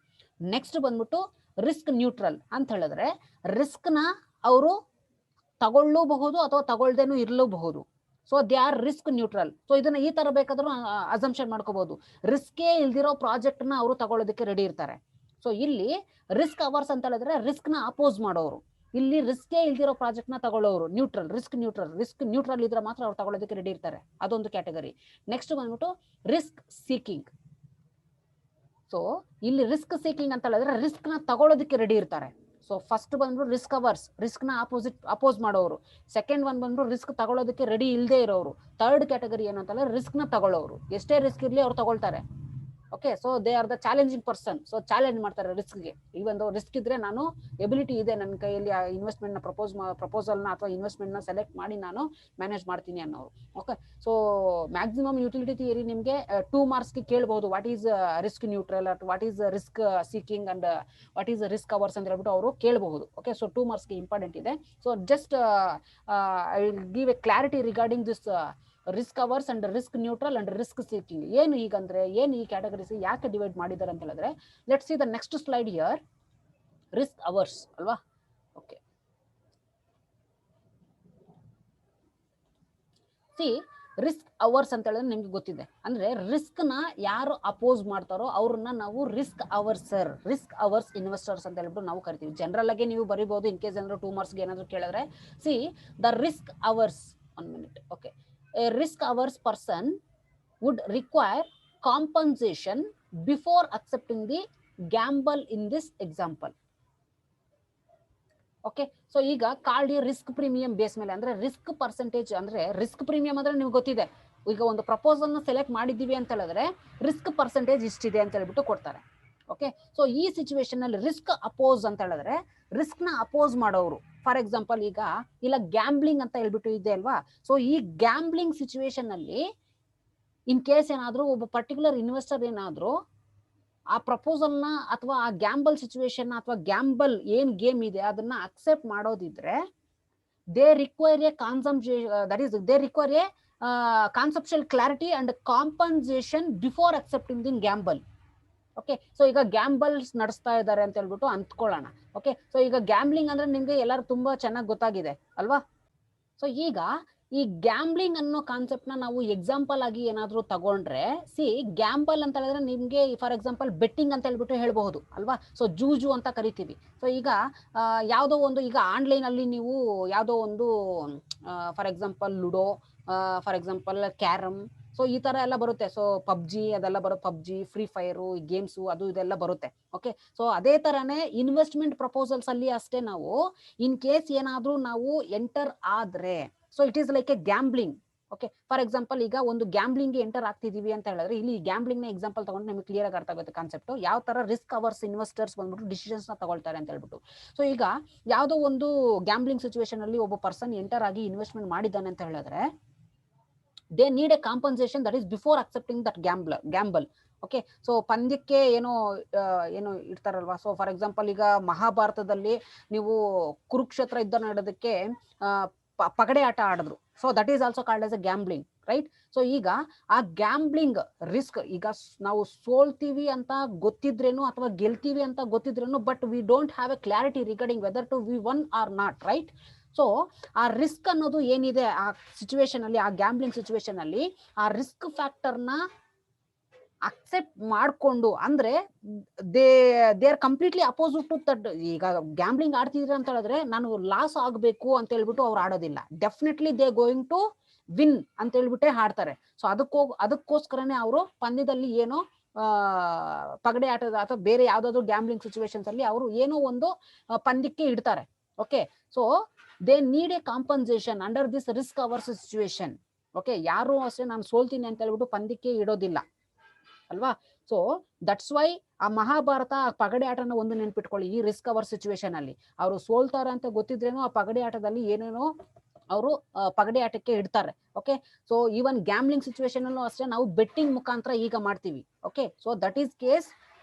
Next ಬಂದ್ಬಿಟ್ಟು ರಿಸ್ಕ್ ನ್ಯೂಟ್ರಲ್ ಅಂತ ಹೇಳಿದ್ರೆ ರಿಸ್ಕ್ ನ ಅವರು ತಗೊಳ್ಳಬಹುದು ಅಥವಾ ತಗೊಳ್ದೇನು ಇರಲೂಬಹುದು. So they are risk neutral. So ಇದನ್ನ ಈ ತರ ಬೇಕಾದ್ರೂ ಅಸಂಪ್ಷನ್ ಮಾಡ್ಕೋಬಹುದು, ರಿಸ್ಕೇ ಇಲ್ದಿರೋ ಪ್ರಾಜೆಕ್ಟ್ ನ ಅವರು ತಗೊಳ್ಳೋದಕ್ಕೆ ರೆಡಿ ಇರ್ತಾರೆ. ಸೊ ಇಲ್ಲಿ ರಿಸ್ಕ್ ಅವರ್ಸ್ ಅಂತ ಹೇಳಿದ್ರೆ ರಿಸ್ಕ್ ನ ಅಪೋಸ್ ಮಾಡೋರು, ಇಲ್ಲಿ ರಿಸ್ಕೇ ಇಲ್ದಿರೋ ಪ್ರಾಜೆಕ್ಟ್ ನ ತಗೊಳ್ಳೋರು ನ್ಯೂಟ್ರಲ್, ರಿಸ್ಕ್ ನ್ಯೂಟ್ರಲ್ ಇದ್ರೆ ಮಾತ್ರ ಅವ್ರು ತಗೊಳ್ಳೋದಕ್ಕೆ ರೆಡಿ ಇರ್ತಾರೆ. ಅದೊಂದು ಕ್ಯಾಟಗರಿ. ನೆಕ್ಸ್ಟ್ ಬಂದ್ಬಿಟ್ಟು ರಿಸ್ಕ್ ಸೀಕಿಂಗ್. ಸೊ ಇಲ್ಲಿ ರಿಸ್ಕ್ ಸೀಕಿಂಗ್ ಅಂತ ಹೇಳಿದ್ರೆ ರಿಸ್ಕ್ ನ ತಗೊಳ್ಳೋದಕ್ಕೆ ರೆಡಿ ಇರ್ತಾರೆ. ಸೊ ಫಸ್ಟ್ ಬಂದ್ರು ರಿಸ್ಕ್ ಅವರ್ಸ್, ರಿಸ್ಕ್ ನ ಅಪೋಸ್ ಮಾಡೋರು. ಸೆಕೆಂಡ್ ಒನ್ ಬಂದ್ರು ರಿಸ್ಕ್ ತಗೊಳ್ಳೋದಕ್ಕೆ ರೆಡಿ ಇಲ್ಲದೆ ಇರೋರು. ಥರ್ಡ್ ಕ್ಯಾಟಗರಿ ಏನು ಅಂತಂದ್ರೆ ರಿಸ್ಕ್ ನ ತಗೊಳ್ಳೋರು, ಎಷ್ಟೇ ರಿಸ್ಕ್ ಇರ್ಲಿ ಅವ್ರು ತಗೊಳ್ತಾರೆ. Okay, so they are the challenging person. So challenge ಮಾಡ್ತಾರೆ ರಿಸ್ಕ್ಗೆ. ಈವನ್ ರಿಸ್ಕ್ ಇದ್ರೆ ನಾನು ಎಬಿಲಿಟಿ ಇದೆ ನನ್ನ ಕೈಯಲ್ಲಿ ಆ ಇನ್ವೆಸ್ಟ್ಮೆಂಟ್ ನ ಪ್ರಪೋಸಲ್ ನ ಅಥವಾ ಇನ್ವೆಸ್ಟ್ಮೆಂಟ್ ನ ಸೆಲೆಕ್ಟ್ ಮಾಡಿ ನಾನು ಮ್ಯಾನೇಜ್ ಮಾಡ್ತೀನಿ ಅನ್ನೋರು. Okay, so maximum utility theory ನಿಮಗೆ 2 ಮಾರ್ಕ್ಸ್ ಗೆ ಕೇಳಬಹುದು. What is risk neutral, what is risk seeking and what is risk hours ಅಂತ ಹೇಳ್ಬಿಟ್ಟು ಅವರು ಕೇಳಬಹುದು. ಓಕೆ, ಸೊ 2 ಮಾರ್ಕ್ಸ್ ಗೆ ಇಂಪಾರ್ಟೆಂಟ್ ಇದೆ. So just I will give A clarity regarding this risk hours and risk neutral and risk seeking. ಏನು ಈಗಂದ್ರೆ ಏನು ಈ categories ಯಾಕೆ ಡಿವೈಡ್ ಮಾಡಿದ್ದಾರೆ ಅಂತ ಹೇಳಿದ್ರೆ, let's see the next slide here. Risk hours ಅಲ್ವಾ. ಓಕೆ, ಸಿ ರಿಸ್ಕ್ ಅವರ್ಸ್ ಅಂತ ಹೇಳಿದ್ರೆ ನಿಮ್ಗೆ ಗೊತ್ತಿದೆ, ಅಂದ್ರೆ ರಿಸ್ಕ್ ನ ಯಾರು ಅಪೋಸ್ ಮಾಡ್ತಾರೋ ಅವ್ರನ್ನ ನಾವು ರಿಸ್ಕ್ ಅವರ್ಸ್ ಇನ್ವೆಸ್ಟರ್ಸ್ ಅಂತ ಹೇಳ್ಬಿಟ್ಟು ನಾವು ಕರಿತೀವಿ. ಜನರಲ್ ಆಗಿ ನೀವು ಬರೀಬಹುದು, ಇನ್ ಕೇಸ್ ಏನಾದ್ರು 2 ಮಾರ್ಕ್ಸ್ ಗೆ ಏನಾದ್ರು ಕೇಳಿದ್ರೆ. C the risk hours, 1 minute. Okay, a risk averse person would require compensation before accepting the gamble in this example. Okay, so ಈಗ ಕಾಲ್ಡ್ ರಿಸ್ಕ್ ಪ್ರೀಮಿಯಂ ಬೇಸ್ ಮೇಲೆ, ಅಂದ್ರೆ ರಿಸ್ಕ್ ಪರ್ಸೆಂಟೇಜ್, ಅಂದ್ರೆ ರಿಸ್ಕ್ ಪ್ರೀಮಿಯಂ ಅಂದ್ರೆ ನಿಮ್ಗೆ ಗೊತ್ತಿದೆ. ಈಗ ಒಂದು ಪ್ರಪೋಸಲ್ ನ ಸೆಲೆಕ್ಟ್ ಮಾಡಿದೀವಿ ಅಂತ ಹೇಳಿದ್ರೆ ರಿಸ್ಕ್ ಪರ್ಸೆಂಟೇಜ್ ಇಷ್ಟಿದೆ ಅಂತ ಹೇಳ್ಬಿಟ್ಟು ಕೊಡ್ತಾರೆ. ಓಕೆ, ಸೊ ಈ ಸಿಚುವೇಶನ್ ಅಲ್ಲಿ ರಿಸ್ಕ್ ಅಪೋಸ್ ಅಂತ ಹೇಳಿದ್ರೆ ರಿಸ್ಕ್ ನ ಅಪೋಸ್ ಮಾಡೋರು. ಫಾರ್ ಎಕ್ಸಾಂಪಲ್ ಈಗ ಇಲ್ಲ ಗ್ಯಾಂಬ್ಲಿಂಗ್ ಅಂತ ಹೇಳ್ಬಿಟ್ಟು ಇದೆ ಅಲ್ವಾ. ಸೊ ಈ ಗ್ಯಾಂಬ್ಲಿಂಗ್ ಸಿಚುವೇಶನ್ ಅಲ್ಲಿ ಇನ್ ಕೇಸ್ ಏನಾದ್ರು ಒಬ್ಬ ಪರ್ಟಿಕ್ಯುಲರ್ ಇನ್ವೆಸ್ಟರ್ ಏನಾದ್ರು ಆ ಪ್ರಪೋಸಲ್ ನ ಅಥವಾ ಆ ಗ್ಯಾಂಬಲ್ ಸಿಚುವೇಶನ್ ಅಥವಾ ಗ್ಯಾಂಬಲ್ ಏನ್ ಗೇಮ್ ಇದೆ ಅದನ್ನ ಅಕ್ಸೆಪ್ಟ್ ಮಾಡೋದಿದ್ರೆ they require a conceptual clarity and compensation before accepting the gamble. Okay, so ಈಗ ಗ್ಯಾಂಬಲ್ಸ್ ನಡೆಸ್ತಾ ಇದ್ದಾರೆ ಅಂತ ಹೇಳ್ಬಿಟ್ಟು ಅಂದ್ಕೊಳ್ಳೋಣ. ಓಕೆ, ಸೊ ಈಗ ಗ್ಯಾಂಬ್ಲಿಂಗ್ ಅಂದ್ರೆ ನಿಮ್ಗೆ ಎಲ್ಲರೂ ತುಂಬಾ ಚೆನ್ನಾಗಿ ಗೊತ್ತಾಗಿದೆ ಅಲ್ವಾ. ಸೊ ಈಗ ಈ ಗ್ಯಾಂಬ್ಲಿಂಗ್ ಅನ್ನೋ ಕಾನ್ಸೆಪ್ಟ್ ನ ನಾವು ಎಕ್ಸಾಂಪಲ್ ಆಗಿ ಏನಾದ್ರು ತಗೊಂಡ್ರೆ, ಸಿ ಗ್ಯಾಂಬಲ್ ಅಂತ ಹೇಳಿದ್ರೆ ನಿಮ್ಗೆ ಫಾರ್ ಎಕ್ಸಾಂಪಲ್ ಬೆಟ್ಟಿಂಗ್ ಅಂತ ಹೇಳ್ಬಿಟ್ಟು ಹೇಳ್ಬಹುದು ಅಲ್ವಾ. ಸೊ ಜೂಜು ಅಂತ ಕರಿತೀವಿ. ಸೊ ಈಗ ಯಾವುದೋ ಒಂದು ಈಗ ಆನ್ಲೈನ್ ಅಲ್ಲಿ ನೀವು ಯಾವುದೋ ಒಂದು for example ludo, for example carrom, so ಈ ತರ ಎಲ್ಲ ಬರುತ್ತೆ. ಸೊ ಪಬ್ಜಿ ಅದೆಲ್ಲ ಬರುತ್ತೆ, ಪಬ್ಜಿ, ಫ್ರೀ ಫೈರು, ಗೇಮ್ಸು ಅದು ಇದೆಲ್ಲ ಬರುತ್ತೆ. ಓಕೆ, ಸೊ ಅದೇ ತರನೇ ಇನ್ವೆಸ್ಟ್ಮೆಂಟ್ ಪ್ರಪೋಸಲ್ಸ್ ಅಲ್ಲಿ ಅಷ್ಟೇ ನಾವು ಇನ್ ಕೇಸ್ ಏನಾದ್ರೂ ನಾವು ಎಂಟರ್ ಆದ್ರೆ, so it is like A gambling. Okay, for example ಈಗ ಒಂದು ಗ್ಯಾಂಬ್ಲಿಂಗ್ ಎಂಟರ್ ಆಗ್ತಿದೀವಿ ಅಂತ ಹೇಳಿದ್ರೆ ಇಲ್ಲಿ ಗ್ಯಾಂಬ್ಲಿಂಗ್ ನ ಎಕ್ಸಾಂಪಲ್ ತಗೊಂಡು ನಿಮಗೆ ಕ್ಲಿಯರ್ ಆಗಿ ಅರ್ಥ ಆಗುತ್ತೆ ಕಾನ್ಸೆಪ್ಟ್. ಯಾವ ತರ ರಿಸ್ಕ್ ಅವರ್ಸ್ ಇನ್ವೆಸ್ಟರ್ಸ್ ಬಂದ್ಬಿಟ್ಟು ಡಿಸಿಷನ್ಸ್ ನ ತಗೊಳ್ತಾರೆ ಅಂತ ಹೇಳ್ಬಿಟ್ಟು. ಸೊ ಈಗ ಯಾವ್ದೋ ಒಂದು ಗ್ಯಾಂಬ್ಲಿಂಗ್ ಸಿಚುವೇಶನ್ ಅಲ್ಲಿ ಒಬ್ಬ ಪರ್ಸನ್ ಎಂಟರ್ ಆಗಿ ಇನ್ವೆಸ್ಟ್ಮೆಂಟ್ ಮಾಡಿದ್ದಾನೆ ಅಂತ ಹೇಳಿದ್ರೆ they need a compensation that is before accepting that gamble. Okay. So ಪಂದ್ಯಕ್ಕೆ ಏನು ಇಡ್ತಾರಲ್ವಾ. ಸೊ ಫಾರ್ ಎಕ್ಸಾಂಪಲ್ ಈಗ ಮಹಾಭಾರತದಲ್ಲಿ ನೀವು ಕುರುಕ್ಷೇತ್ರ ಯುದ್ಧ ನಡೆಯೋದಕ್ಕೆ ಪಗಡೆ ಆಟ ಆಡಿದ್ರು. So that is also called as a gambling, right. So ಈಗ ಆ ಗ್ಯಾಂಬ್ಲಿಂಗ್ ರಿಸ್ಕ್, ಈಗ ನಾವು ಸೋಲ್ತೀವಿ ಅಂತ ಗೊತ್ತಿದ್ರೇನು ಅಥವಾ ಗೆಲ್ತೀವಿ ಅಂತ ಗೊತ್ತಿದ್ರೇನು, but we don't have a clarity regarding whether to we won or not, right. So ಆ ರಿಸ್ಕ್ ಅನ್ನೋದು ಏನಿದೆ ಆ ಸಿಚುವೇಶನ್ ಅಲ್ಲಿ, ಆ ಗ್ಯಾಂಬ್ಲಿಂಗ್ ಸಿಚುವೇಶನ್ ಅಲ್ಲಿ ಆ ರಿಸ್ಕ್ ಫ್ಯಾಕ್ಟರ್ನ ಅಕ್ಸೆಪ್ಟ್ ಮಾಡ್ಕೊಂಡು, ಅಂದ್ರೆ they are completely opposite to that. ಈಗ ಗ್ಯಾಂಬ್ಲಿಂಗ್ ಆಡ್ತಿದ್ರೆ ಅಂತ ಹೇಳಿದ್ರೆ ನಾನು ಲಾಸ್ ಆಗ್ಬೇಕು ಅಂತ ಹೇಳ್ಬಿಟ್ಟು ಅವ್ರು ಆಡೋದಿಲ್ಲ. Definitely they going to win ಅಂತ ಹೇಳ್ಬಿಟ್ಟೆ ಹಾಡ್ತಾರೆ. ಸೊ ಅದಕ್ಕೋಸ್ಕರನೇ ಅವರು ಪಂದ್ಯದಲ್ಲಿ ಏನೋ ಪಗಡೆ ಆಟದ ಅಥವಾ ಬೇರೆ ಯಾವ್ದಾದ್ರು ಗ್ಯಾಂಬ್ಲಿಂಗ್ ಸಿಚುವೇಶನ್ಸ್ ಅಲ್ಲಿ ಅವರು ಏನೋ ಒಂದು ಪಂದ್ಯಕ್ಕೆ ಇಡ್ತಾರೆ. Okay. So they need a compensation under this risk hours situation. Okay. ಯಾರು ಅಷ್ಟೇ ನಾನು ಸೋಲ್ತೀನಿ ಅಂತ ಹೇಳ್ಬಿಟ್ಟು ಪಂದ್ಯಕ್ಕೆ ಇಡೋದಿಲ್ಲ ಅಲ್ವಾ. ಸೊ ದಟ್ಸ್ ವೈ ಆ ಮಹಾಭಾರತ ಆ ಪಗಡೆ ಆಟನ ಒಂದು ನೆನ್ಪಿಟ್ಕೊಳ್ಳಿ. ಈ ರಿಸ್ಕ್ ಅವರ್ ಸಿಚುವೇಶನ್ ಅಲ್ಲಿ ಅವರು ಸೋಲ್ತಾರೆ ಅಂತ ಗೊತ್ತಿದ್ರೇನು ಆ ಪಗಡೆ ಆಟದಲ್ಲಿ ಏನೇನೋ ಅವರು ಪಗಡೆ ಆಟಕ್ಕೆ ಇಡ್ತಾರೆ. Okay. So even gambling situation ಅಲ್ಲೂ ಅಷ್ಟೇ ನಾವು ಬೆಟ್ಟಿಂಗ್ ಮುಖಾಂತರ ಈಗ ಮಾಡ್ತೀವಿ. Okay. So that is case.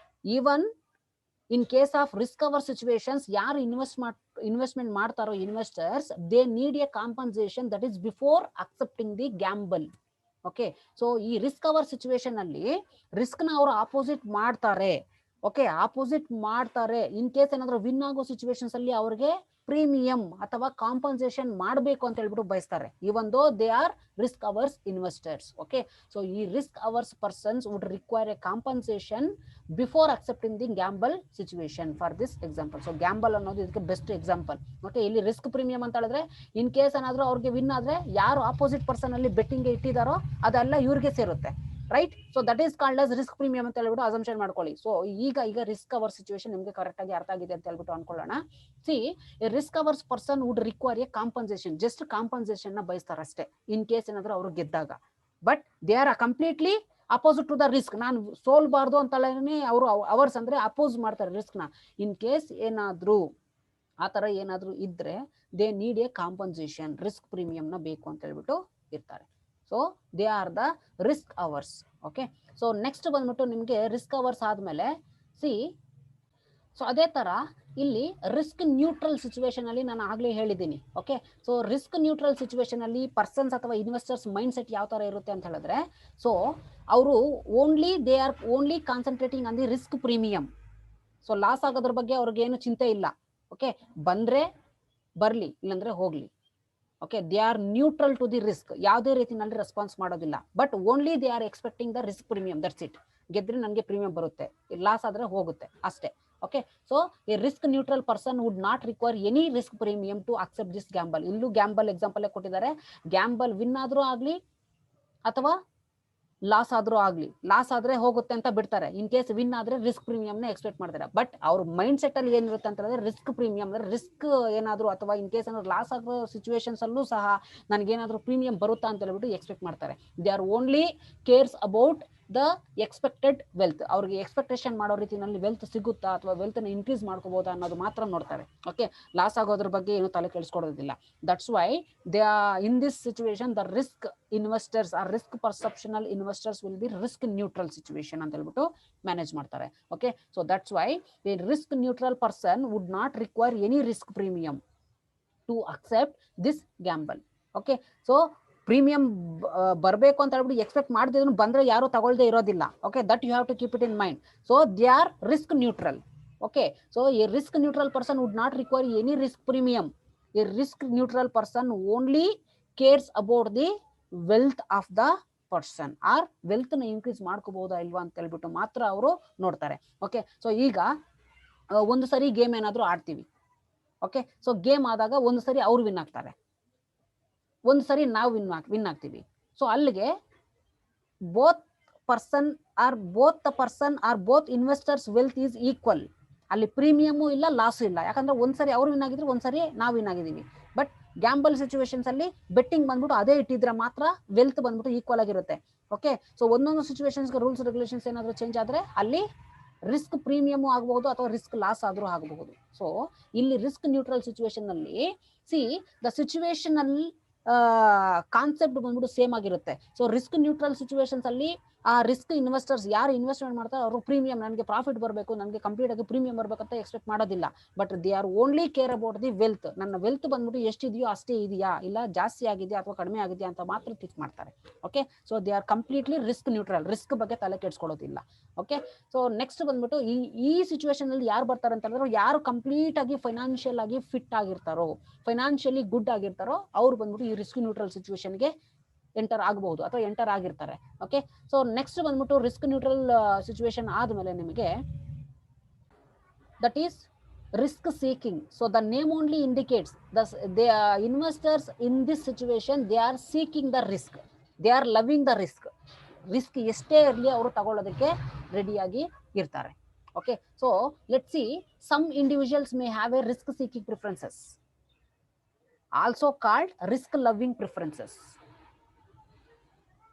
Even in case of risk averse situations, ಯಾರು ಇನ್ವೆಸ್ಟ್ಮೆಂಟ್ ಮಾಡ್ತಾರೋ investors, they need a compensation that is before accepting the gamble. Okay. So ಈ risk averse situation ಅಲ್ಲಿ ರಿಸ್ಕ್ ನ ಅವರು opposite ಮಾಡ್ತಾರೆ. Okay. Opposite ಮಾಡ್ತಾರೆ. In case ಏನಾದ್ರು win ಆಗೋ ಸಿಚುವೇಶನ್ಸ್ ಅಲ್ಲಿ ಅವ್ರಿಗೆ ಪ್ರೀಮಿಯಂ ಅಥವಾ ಕಾಂಪನ್ಸೇಷನ್ ಮಾಡಬೇಕು ಅಂತ ಹೇಳ್ಬಿಟ್ಟು ಬಯಸ್ತಾರೆ, even though they are risk averse investors. Okay. So ಈ risk averse persons would require a compensation before accepting the gamble situation for this example. So gamble ಅನ್ನೋದು ಇದಕ್ಕೆ ಬೆಸ್ಟ್ ಎಕ್ಸಾಂಪಲ್. ಓಕೆ. ಇಲ್ಲಿ risk premium ಅಂತ ಹೇಳಿದ್ರೆ in case ಏನಾದ್ರು ಅವ್ರಿಗೆ win ಆದ್ರೆ ಯಾರು ಆಪೋಸಿಟ್ ಪರ್ಸನ್ ಅಲ್ಲಿ ಬೆಟ್ಟಿಂಗ್ ಇಟ್ಟಿದಾರೋ ಅದೆಲ್ಲ ಇವ್ರಿಗೆ ಸೇರುತ್ತೆ, right. So that is called as risk premium ಅಂತ ಹೇಳ್ಬಿಟ್ಟು ಅಸಂಪ್ಷನ್ ಮಾಡ್ಕೊಳ್ಳಿ. ಸೊ ಈಗ ರಿಸ್ಕ್ ಅವರ್ ಸಿಚುವೇಶನ್ ನಿಮ್ಗೆ ಕರೆಕ್ಟ್ ಆಗಿ ಅರ್ಥ ಆಗಿದೆ ಅಂತ ಹೇಳ್ಬಿಟ್ಟು ಅನ್ಕೊಳ್ಳೋಣ. See risk averse person would require a compensation. Just compensation ನ ಬಯಸ್ತಾರೆ ಅಷ್ಟೇ ಇನ್ ಕೇಸ್ ಏನಾದ್ರು ಅವರು ಗೆದ್ದಾಗ. But they are completely opposite to the risk. ನಾನು ಸೋಲ್ಬಾರ್ದು ಅಂತಲೇ ಅವರು ಅವರ್ಸ್ ಅಂದ್ರೆ ಅಪೋಸ್ ಮಾಡ್ತಾರೆ ರಿಸ್ಕ್ ನ. ಇನ್ ಕೇಸ್ ಏನಾದ್ರು ಆತರ ಏನಾದ್ರು ಇದ್ರೆ they need a compensation, risk premium ನ ಬೇಕು ಅಂತ ಹೇಳ್ಬಿಟ್ಟು ಇರ್ತಾರೆ. So they are the risk hours. Okay. So next ಬಂದ್ಬಿಟ್ಟು ನಿಮ್ಗೆ ರಿಸ್ಕ್ ಅವರ್ಸ್ ಆದ್ಮೇಲೆ ಸಿ, ಸೊ ಅದೇ ತರ ಇಲ್ಲಿ ರಿಸ್ಕ್ ನ್ಯೂಟ್ರಲ್ ಸಿಚುವೇಶನ್ ಅಲ್ಲಿ ನಾನು ಆಗ್ಲೇ ಹೇಳಿದ್ದೀನಿ. Okay. So risk neutral situation ಅಲ್ಲಿ ಪರ್ಸನ್ಸ್ ಅಥವಾ ಇನ್ವೆಸ್ಟರ್ಸ್ ಮೈಂಡ್ ಸೆಟ್ ಯಾವ ತರ ಇರುತ್ತೆ ಅಂತ ಹೇಳಿದ್ರೆ, ಸೊ ಅವರು they are only concentrating on the risk premium. So loss ಆಗೋದ್ರ ಬಗ್ಗೆ ಅವ್ರಿಗೆ ಏನು ಚಿಂತೆ ಇಲ್ಲ. ಓಕೆ. ಬಂದ್ರೆ ಬರ್ಲಿ, ಇಲ್ಲಾಂದ್ರೆ ಹೋಗ್ಲಿ. Okay. They are neutral to the risk. ಯಾವುದೇ ರೀತಿನಲ್ಲಿ ರೆಸ್ಪಾನ್ಸ್ ಮಾಡೋದಿಲ್ಲ. But only they are expecting the risk premium. That's it. ಗೆದ್ರೆ ನನಗೆ ಪ್ರೀಮಿಯಂ ಬರುತ್ತೆ, ಲಾಸ್ ಆದ್ರೆ ಹೋಗುತ್ತೆ ಅಷ್ಟೇ. Okay. So a risk neutral person would not require any risk premium to accept this gamble. ಇಲ್ಲೂ ಗ್ಯಾಂಬಲ್ ಎಕ್ಸಾಂಪಲ್ ಕೊಟ್ಟಿದ್ದಾರೆ. Gamble win ಆದ್ರೂ ಆಗ್ಲಿ ಅಥವಾ ಲಾಸ್ ಆದ್ರೂ ಆಗ್ಲಿ, ಲಾಸ್ ಆದ್ರೆ ಹೋಗುತ್ತೆ ಅಂತ ಬಿಡ್ತಾರೆ. ಇನ್ ಕೇಸ್ ವಿನ್ ಆದ್ರೆ ರಿಸ್ಕ್ ಪ್ರೀಮಿಯಂ ನ ಎಕ್ಸ್ಪೆಕ್ಟ್ ಮಾಡ್ತಾರೆ. ಬಟ್ ಅವ್ರ ಮೈಂಡ್ ಸೆಟ್ ಅಲ್ಲಿ ಏನಿರುತ್ತೆ ಅಂತ ಹೇಳಿದ್ರೆ ರಿಸ್ಕ್ ಪ್ರೀಮಿಯಂ ಅಂದ್ರೆ ರಿಸ್ಕ್ ಏನಾದ್ರು ಅಥವಾ ಇನ್ ಕೇಸ್ ಏನಾದ್ರು ಲಾಸ್ ಆಗೋ ಸಿಚುವೇಶನ್ಸ್ ಅಲ್ಲೂ ಸಹ ನನಗೇನಾದ್ರು ಪ್ರೀಮಿಯಂ ಬರುತ್ತಾ ಅಂತ ಹೇಳ್ಬಿಟ್ಟು ಎಕ್ಸ್ಪೆಕ್ಟ್ ಮಾಡ್ತಾರೆ. They are only cares about the expected wealth. ಅವ್ರಿಗೆ ಎಕ್ಸ್ಪೆಕ್ಟೇಷನ್ ಮಾಡೋ ರೀತಿಯಲ್ಲಿ ವೆಲ್ತ್ ಸಿಗುತ್ತಾ ಅಥವಾ ವೆಲ್ತ್ ನ ಇನ್ಕ್ರೀಸ್ ಮಾಡ್ಕೋಬಹುದಾ ಅನ್ನೋದು ಮಾತ್ರ ನೋಡ್ತಾರೆ. ಓಕೆ. ಲಾಸ್ ಆಗೋದ್ರ ಬಗ್ಗೆ ಏನು ತಲೆ ಕೆಡಿಸ್ಕೊಡೋದಿಲ್ಲ. That's why they are in this situation the risk investors are risk perceptional investors will be risk neutral situation ಅಂತ ಹೇಳ್ಬಿಟ್ಟು ಮ್ಯಾನೇಜ್ ಮಾಡ್ತಾರೆ. Okay. So that's why the risk neutral person would not require any risk premium to accept this gamble. Okay. So premium ಬರಬೇಕು ಅಂತ ಹೇಳ್ಬಿಟ್ಟು expect ಮಾಡಿದ್ರು ಬಂದ್ರೆ ಯಾರು ತಗೊಳ್ದೇ ಇರೋದಿಲ್ಲ. Okay. That you have to keep it in mind. So they are risk neutral. Okay. So a risk neutral person would not require any risk premium. A risk neutral person only cares about the wealth of the person, or wealth ನ increase ಮಾಡ್ಕೋಬಹುದಾ ಇಲ್ವಾ ಅಂತ ಹೇಳ್ಬಿಟ್ಟು ಮಾತ್ರ ಅವರು ನೋಡ್ತಾರೆ. Okay. So ಈಗ ಒಂದು ಸರಿ ಗೇಮ್ ಏನಾದ್ರು ಆಡ್ತೀವಿ. ಓಕೆ. ಸೊ ಗೇಮ್ ಆದಾಗ ಒಂದು ಸರಿ ಅವ್ರು ವಿನ್ ಆಗ್ತಾರೆ, ಒಂದು ಸರಿ ನಾವು ವಿನ್ ಆಗ್ತೀವಿ. ಸೊ ಅಲ್ಲಿಗೆ both investors wealth is equal. ಅಲ್ಲಿ ಪ್ರೀಮಿಯಮು ಇಲ್ಲ, ಲಾಸು ಇಲ್ಲ. ಯಾಕಂದ್ರೆ ಒಂದ್ಸರಿ ಅವ್ರು ವಿನ್ ಆಗಿದ್ರು, ಒಂದ್ಸರಿ ನಾವು ವಿನ್ ಆಗಿದೀವಿ. ಬಟ್ ಗ್ಯಾಂಬಲ್ ಸಿಚುವೇಶನ್ಸ್ ಅಲ್ಲಿ ಬೆಟ್ಟಿಂಗ್ ಬಂದ್ಬಿಟ್ಟು ಅದೇ ಇಟ್ಟಿದ್ರೆ ಮಾತ್ರ ವೆಲ್ತ್ ಬಂದ್ಬಿಟ್ಟು ಈಕ್ವಲ್ ಆಗಿರುತ್ತೆ. ಓಕೆ. ಸೊ ಒಂದೊಂದು ಸಿಚುವೇಶನ್ಸ್ ರೂಲ್ಸ್ ರೆಗ್ಯುಲೇಷನ್ಸ್ ಏನಾದ್ರು ಚೇಂಜ್ ಆದ್ರೆ ಅಲ್ಲಿ ರಿಸ್ಕ್ ಪ್ರೀಮಿಯಮ್ ಆಗಬಹುದು ಅಥವಾ ರಿಸ್ಕ್ ಲಾಸ್ ಆದ್ರೂ ಆಗಬಹುದು. ಸೊ ಇಲ್ಲಿ ರಿಸ್ಕ್ ನ್ಯೂಟ್ರಲ್ ಸಿಚುವೇಶನ್ ಅಲ್ಲಿ ಸಿ ದ ಸಿಚುವೇಶನ್ ಅಲ್ಲಿ ಕಾನ್ಸೆಪ್ಟ್ ಬಂದ್ಬಿಟ್ಟು ಸೇಮ್ ಆಗಿರುತ್ತೆ. ಸೊ ರಿಸ್ಕ್ ನ್ಯೂಟ್ರಲ್ ಸಿಚುವೇಶನ್ಸ್ ಅಲ್ಲಿ ಆ ರಿಸ್ಕ್ ಇನ್ವೆಸ್ಟರ್ಸ್ ಯಾರು ಇನ್ವೆಸ್ಟ್ಮೆಂಟ್ ಮಾಡ್ತಾರೆ ಅವರು ಪ್ರೀಮಿಯಂ, ನನಗೆ ಪ್ರಾಫಿಟ್ ಬರಬೇಕು, ನನಗೆ ಕಂಪ್ಲೀಟ್ ಆಗಿ ಪ್ರೀಮಿಯಂ ಬರ್ಬೇಕಂತ ಎಕ್ಸ್ಪೆಕ್ಟ್ ಮಾಡೋದಿಲ್ಲ. But they are only care about the wealth. ನನ್ನ ವೆಲ್ತ್ ಬಂದ್ಬಿಟ್ಟು ಎಷ್ಟಿದೆಯೋ ಅಷ್ಟೇ ಇದೆಯಾ, ಇಲ್ಲ ಜಾಸ್ತಿ ಆಗಿದೆಯಾ ಅಥವಾ ಕಡಿಮೆ ಆಗಿದೆಯಾ ಅಂತ ಮಾತ್ರ ಥಿಂಕ್ ಮಾಡ್ತಾರೆ. Okay, so they are completely risk neutral, risk ಬಗ್ಗೆ ತಲೆ ಕೆಡ್ಸ್ಕೊಳ್ಳೋದಿಲ್ಲ. ಓಕೆ, ಸೊ ನೆಕ್ಸ್ಟ್ ಬಂದ್ಬಿಟ್ಟು ಈ ಸಿಚುವೇಶನ್ ಅಲ್ಲಿ ಯಾರು ಬರ್ತಾರೆ ಅಂತಂದ್ರೆ, ಯಾರು ಕಂಪ್ಲೀಟ್ ಆಗಿ ಫೈನಾನ್ಷಿಯಲ್ ಆಗಿ ಫಿಟ್ ಆಗಿರ್ತಾರೋ, ಫೈನಾನ್ಷಿಯಲಿ ಗುಡ್ ಆಗಿರ್ತಾರೋ, ಅವ್ರು ಬಂದ್ಬಿಟ್ಟು ಈ ರಿಸ್ಕ್ ನ್ಯೂಟ್ರಲ್ ಸಿಚುವೇಶನ್ಗೆ ಎಂಟರ್ ಆಗಬಹುದು ಅಥವಾ ಎಂಟರ್ ಆಗಿರ್ತಾರೆ. ಓಕೆ, ಸೊ ನೆಕ್ಸ್ಟ್ ಬಂದ್ಬಿಟ್ಟು ರಿಸ್ಕ್ ನ್ಯೂಟ್ರಲ್ ಸಿಚುವೇಶನ್ ಆದ್ಮೇಲೆ ನಿಮಗೆ that is risk seeking. So the name only indicates the investors in this situation, they are seeking the risk, they are loving the risk. Risk ಎಷ್ಟೇ ಇರಲಿ ಅವರು ತಗೊಳ್ಳೋದಕ್ಕೆ ರೆಡಿಯಾಗಿ ಇರ್ತಾರೆ. Okay, so let see some individuals may have a risk seeking preferences, also called risk loving preferences.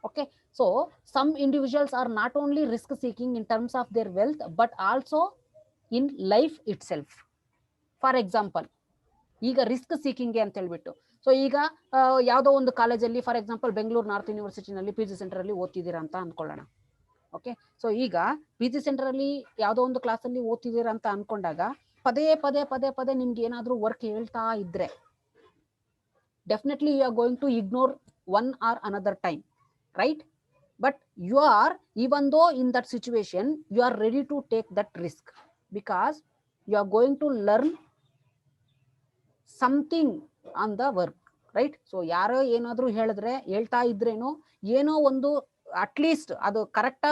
Okay, so some individuals are not only risk seeking in terms of their wealth but also in life itself. For example, ಈಗ risk seeking ಅಂತ ಹೇಳ್ಬಿಟ್ಟು, so ಈಗ ಯಾವುದೋ ಒಂದು ಕಾಲೇಜಲ್ಲಿ for example Bengaluru north ಯೂನಿವರ್ಸಿಟಿನಲ್ಲಿ P G centre ಅಲ್ಲಿ ಓದ್ತಿದ್ದೀರಾ ಅಂತ ಅನ್ಕೊಳ್ಳೋಣ. ಓಕೆ, ಸೊ ಈಗ ಪಿ ಜಿ ಸೆಂಟರ್ ಅಲ್ಲಿ ಯಾವುದೋ ಒಂದು ಕ್ಲಾಸಲ್ಲಿ ಓದ್ತಿದ್ದೀರಾ ಅಂತ ಅನ್ಕೊಂಡಾಗ ಪದೇ ಪದೇ ಪದೇ ಪದೇ ನಿಮ್ಗೆ ಏನಾದ್ರೂ ವರ್ಕ್ ಹೇಳ್ತಾ ಇದ್ರೆ definitely you are going to ignore one or another time, right? But you are, even though in that situation you are ready to take that risk because you are going to learn something on the work, right? So ಯಾರೋ ಏನಾದ್ರೂ ಹೇಳಿದ್ರೆ ಹೇಳ್ತಾ ಇದ್ರೇನೋ ಏನೋ ಒಂದು at least ಅದು ಕರೆಕ್ಟಾ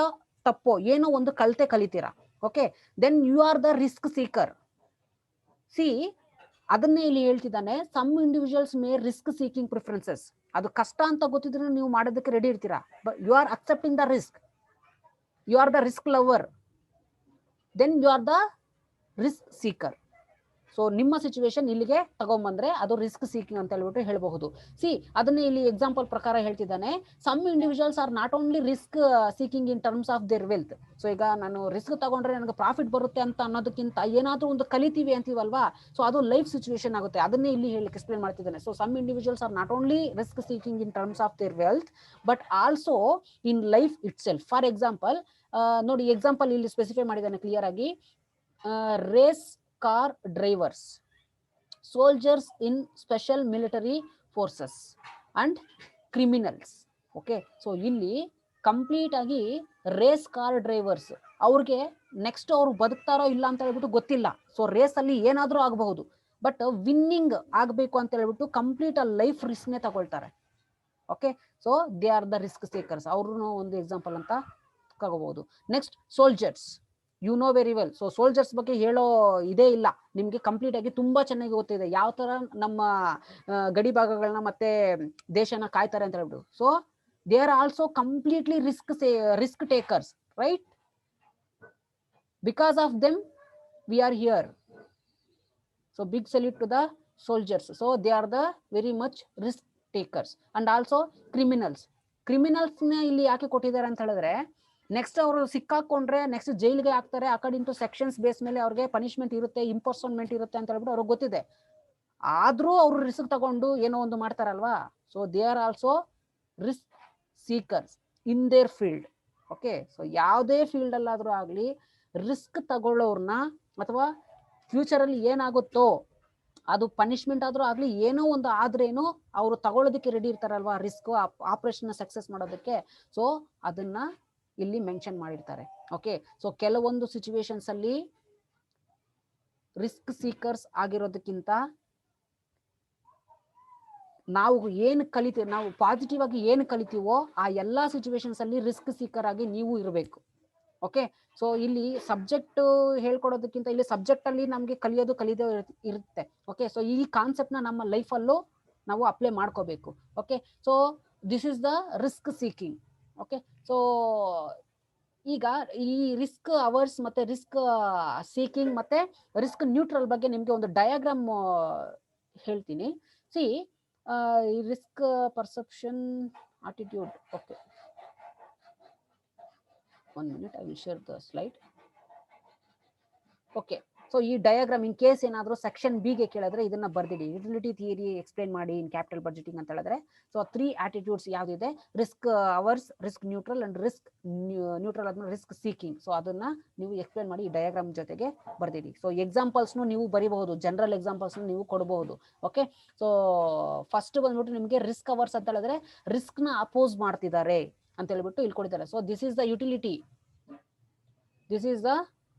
ತಪ್ಪೋ ಏನೋ ಒಂದು ಕಲಿತೀರಾ. Okay, then you are the risk seeker. See, ಅದನ್ನೇ ಇಲ್ಲಿ ಹೇಳ್ತಿದ್ದಾನೆ, some individuals may risk seeking preferences. ಅದು ಕಷ್ಟ ಅಂತ ಗೊತ್ತಿದ್ರೆ ನೀವು ಮಾಡೋದಕ್ಕೆ ರೆಡಿ ಇರ್ತೀರಾ. But you are accepting the risk, you are the risk lover, then you are the risk seeker. So ನಿಮ್ಮ ಸಿಚುವೇಶನ್ ಇಲ್ಲಿಗೆ ತಗೊಂಬಂದ್ರೆ ಅದು ರಿಸ್ಕ್ ಸೀಕಿಂಗ್ ಅಂತ ಹೇಳ್ಬಿಟ್ಟು ಹೇಳಬಹುದು. ಸಿ, ಅದನ್ನೇ ಇಲ್ಲಿ ಎಕ್ಸಾಂಪಲ್ ಪ್ರಕಾರ ಹೇಳ್ತಿದ್ದಾನೆ, some individuals are not only risk seeking in terms of their wealth. So ಈಗ ನಾನು ರಿಸ್ಕ್ ತಗೊಂಡ್ರೆ ನನಗೆ ಪ್ರಾಫಿಟ್ ಬರುತ್ತೆ ಅಂತ ಅನ್ನೋದಕ್ಕಿಂತ ಏನಾದ್ರೂ ಒಂದು ಕಲಿತೀವಿ ಅಂತೀವಲ್ವಾ, ಸೊ ಅದು ಲೈಫ್ ಸಿಚುವೇಶನ್ ಆಗುತ್ತೆ. ಅದನ್ನೇ ಇಲ್ಲಿ ಹೇಳಿ ಎಕ್ಸ್ಪ್ಲೇನ್ ಮಾಡ್ತಿದ್ದಾನೆ. So some individuals are not only risk seeking in terms of their wealth but also in life itself. For example ನೋಡಿ, ಎಕ್ಸಾಂಪಲ್ ಇಲ್ಲಿ ಸ್ಪೆಸಿಫೈ ಮಾಡಿದ್ದಾನೆ ಕ್ಲಿಯರ್ ಆಗಿ, race car drivers, soldiers in special military forces and criminals. Okay, so ಇಲ್ಲಿ complete ಆಗಿ race car drivers, ಅವ್ರಿಗೆ next ಅವ್ರು ಬದುಕ್ತಾರೋ ಇಲ್ಲ ಅಂತ ಹೇಳ್ಬಿಟ್ಟು ಗೊತ್ತಿಲ್ಲ. ಸೊ ರೇಸ್ ಅಲ್ಲಿ ಏನಾದ್ರೂ ಆಗಬಹುದು, ಬಟ್ ವಿನ್ನಿಂಗ್ ಆಗ್ಬೇಕು ಅಂತ ಹೇಳ್ಬಿಟ್ಟು ಕಂಪ್ಲೀಟ್ ಆ ಲೈಫ್ ರಿಸ್ಕ್ ನೇ ತಗೊಳ್ತಾರೆ. Okay, so they are the risk seekers. ಅವ್ರನ್ನು ಒಂದು ಎಕ್ಸಾಂಪಲ್ ಅಂತ ತಗೋಬಹುದು. Next soldiers, you know very well. So soldiers ಬಗ್ಗೆ ಹೇಳೋ ಇದೇ ಇಲ್ಲ ನಿಮ್ಗೆ, ಕಂಪ್ಲೀಟ್ ಆಗಿ ತುಂಬಾ ಚೆನ್ನಾಗಿ ಗೊತ್ತಿದೆ ಯಾವ ತರ ನಮ್ಮ ಗಡಿ ಭಾಗಗಳನ್ನ ಮತ್ತೆ ದೇಶನ ಕಾಯ್ತಾರೆ ಅಂತ ಹೇಳ್ಬಿಟ್ಟು. So they are also completely risk takers, right? Because of them we are here. So big salute to the soldiers. So they are the very much risk takers. And also criminals. ಕ್ರಿಮಿನಲ್ಸ್ನ ಇಲ್ಲಿ ಯಾಕೆ ಕೊಟ್ಟಿದ್ದಾರೆ ಅಂತ ಹೇಳಿದ್ರೆ, next ಅವರು ಸಿಕ್ಕಾಕೊಂಡ್ರೆ next ಜೈಲಿಗೆ ಹಾಕ್ತಾರೆ, according to sections base ಮೇಲೆ ಅವ್ರಿಗೆ ಪನಿಷ್ಮೆಂಟ್ ಇರುತ್ತೆ, ಇಂಪರ್ಸನ್ಮೆಂಟ್ ಇರುತ್ತೆ ಅಂತ ಹೇಳ್ಬಿಟ್ಟು ಅವ್ರಿಗೆ ಗೊತ್ತಿದೆ. ಆದ್ರೂ ಅವರು ರಿಸ್ಕ್ ತಗೊಂಡು ಏನೋ ಒಂದು ಮಾಡ್ತಾರಲ್ವಾ. So they are also risk seekers in their field. Okay, so ಯಾವುದೇ ಫೀಲ್ಡ್ ಅಲ್ಲಾದ್ರೂ ಆಗ್ಲಿ ರಿಸ್ಕ್ ತಗೊಳ್ಳೋರ್ನ, ಅಥವಾ ಫ್ಯೂಚರ್ ಅಲ್ಲಿ ಏನಾಗುತ್ತೋ ಅದು ಪನಿಷ್ಮೆಂಟ್ ಆದ್ರೂ ಆಗ್ಲಿ ಏನೋ ಒಂದು ಆದ್ರೇನು ಅವರು ತಗೊಳ್ಳೋದಕ್ಕೆ ರೆಡಿ ಇರ್ತಾರಲ್ವಾ, ರಿಸ್ಕ್ ಆಪರೇಷನ್ ಸಕ್ಸಸ್ ಮಾಡೋದಕ್ಕೆ. ಸೊ ಅದನ್ನ ಇಲ್ಲಿ ಮೆನ್ಷನ್ ಮಾಡಿರ್ತಾರೆ. ಓಕೆ, ಸೊ ಕೆಲವೊಂದು ಸಿಚುವೇಶನ್ಸ್ ಅಲ್ಲಿ ರಿಸ್ಕ್ ಸೀಕರ್ಸ್ ಆಗಿರೋದಕ್ಕಿಂತ ನಾವು ಏನು ಕಲಿತೀವಿ, ನಾವು ಪಾಸಿಟಿವ್ ಆಗಿ ಏನು ಕಲಿತೀವೋ ಆ ಎಲ್ಲಾ ಸಿಚುವೇಶನ್ಸ್ ಅಲ್ಲಿ ರಿಸ್ಕ್ ಸೀಕರ್ ಆಗಿ ನೀವು ಇರಬೇಕು. ಓಕೆ, ಸೊ ಇಲ್ಲಿ ಸಬ್ಜೆಕ್ಟ್ ಹೇಳ್ಕೊಡೋದಕ್ಕಿಂತ ಇಲ್ಲಿ ಸಬ್ಜೆಕ್ಟ್ ಅಲ್ಲಿ ನಮ್ಗೆ ಕಲಿಯೋದು ಇರುತ್ತೆ. ಓಕೆ, ಸೊ ಈ ಕಾನ್ಸೆಪ್ಟ್ ನ ನಮ್ಮ ಲೈಫ್ ಅಲ್ಲೂ ನಾವು ಅಪ್ಲೈ ಮಾಡ್ಕೋಬೇಕು. Okay, so this is the risk seeking. Okay, so ಈಗ ಈ ರಿಸ್ಕ್ ಅವರ್ಸ್ ಮತ್ತೆ ರಿಸ್ಕ್ ಸೀಕಿಂಗ್ ಮತ್ತೆ ರಿಸ್ಕ್ ನ್ಯೂಟ್ರಲ್ ಬಗ್ಗೆ ನಿಮ್ಗೆ ಒಂದು ಡಯಾಗ್ರಾಮ್ ಹೇಳ್ತೀನಿ. C, risk perception attitude. Okay, 1 minute, I will share the slide. Okay, so ಈ ಡಯಾಗ್ರಾಮ್ ಇನ್ ಕೇಸ್ ಏನಾದರೂ ಸೆಕ್ಷನ್ ಬಿ ಗೆ ಕೇಳಿದ್ರೆ ಇದನ್ನ ಬರ್ದಿಡಿ, ಯುಟಿಲಿಟಿ ಥಿಯರಿ ಎಕ್ಸ್ಪ್ಲೇನ್ ಮಾಡಿ ಇನ್ ಕ್ಯಾಪಿಟಲ್ ಬಜೆಟಿಂಗ್ ಅಂತ ಹೇಳಿದ್ರೆ. ಸೊ 3 ಆಟಿಟ್ಯೂಡ್ಸ್ ಯಾವ್ದಿದೆ, risk averse, risk neutral and risk neutral ಆದ್ಮೇಲೆ ರಿಸ್ಕ್ ಸೀಕಿಂಗ್. ಸೊ ಅದನ್ನ ನೀವು ಎಕ್ಸ್ಪ್ಲೇನ್ ಮಾಡಿ ಈ ಡಯಾಗ್ರಾಮ್ ಜೊತೆಗೆ ಬರ್ದಿಡಿ. ಸೊ ಎಕ್ಸಾಂಪಲ್ಸ್ನು ನೀವು ಬರಿಬಹುದು, ಜನರಲ್ ಎಕ್ಸಾಂಪಲ್ಸ್ ನೀವು ಕೊಡಬಹುದು. ಓಕೆ, ಸೊ ಫಸ್ಟ್ ಬಂದ್ಬಿಟ್ಟು ನಿಮಗೆ ರಿಸ್ಕ್ ಅವರ್ಸ್ ಅಂತ ಹೇಳಿದ್ರೆ ರಿಸ್ಕ್ ನ ಅಪೋಸ್ ಮಾಡ್ತಿದ್ದಾರೆ ಅಂತ ಹೇಳ್ಬಿಟ್ಟು ಇಲ್ಲಿ ಕೊಡ್ತಾರೆ. So this is the utility, this is the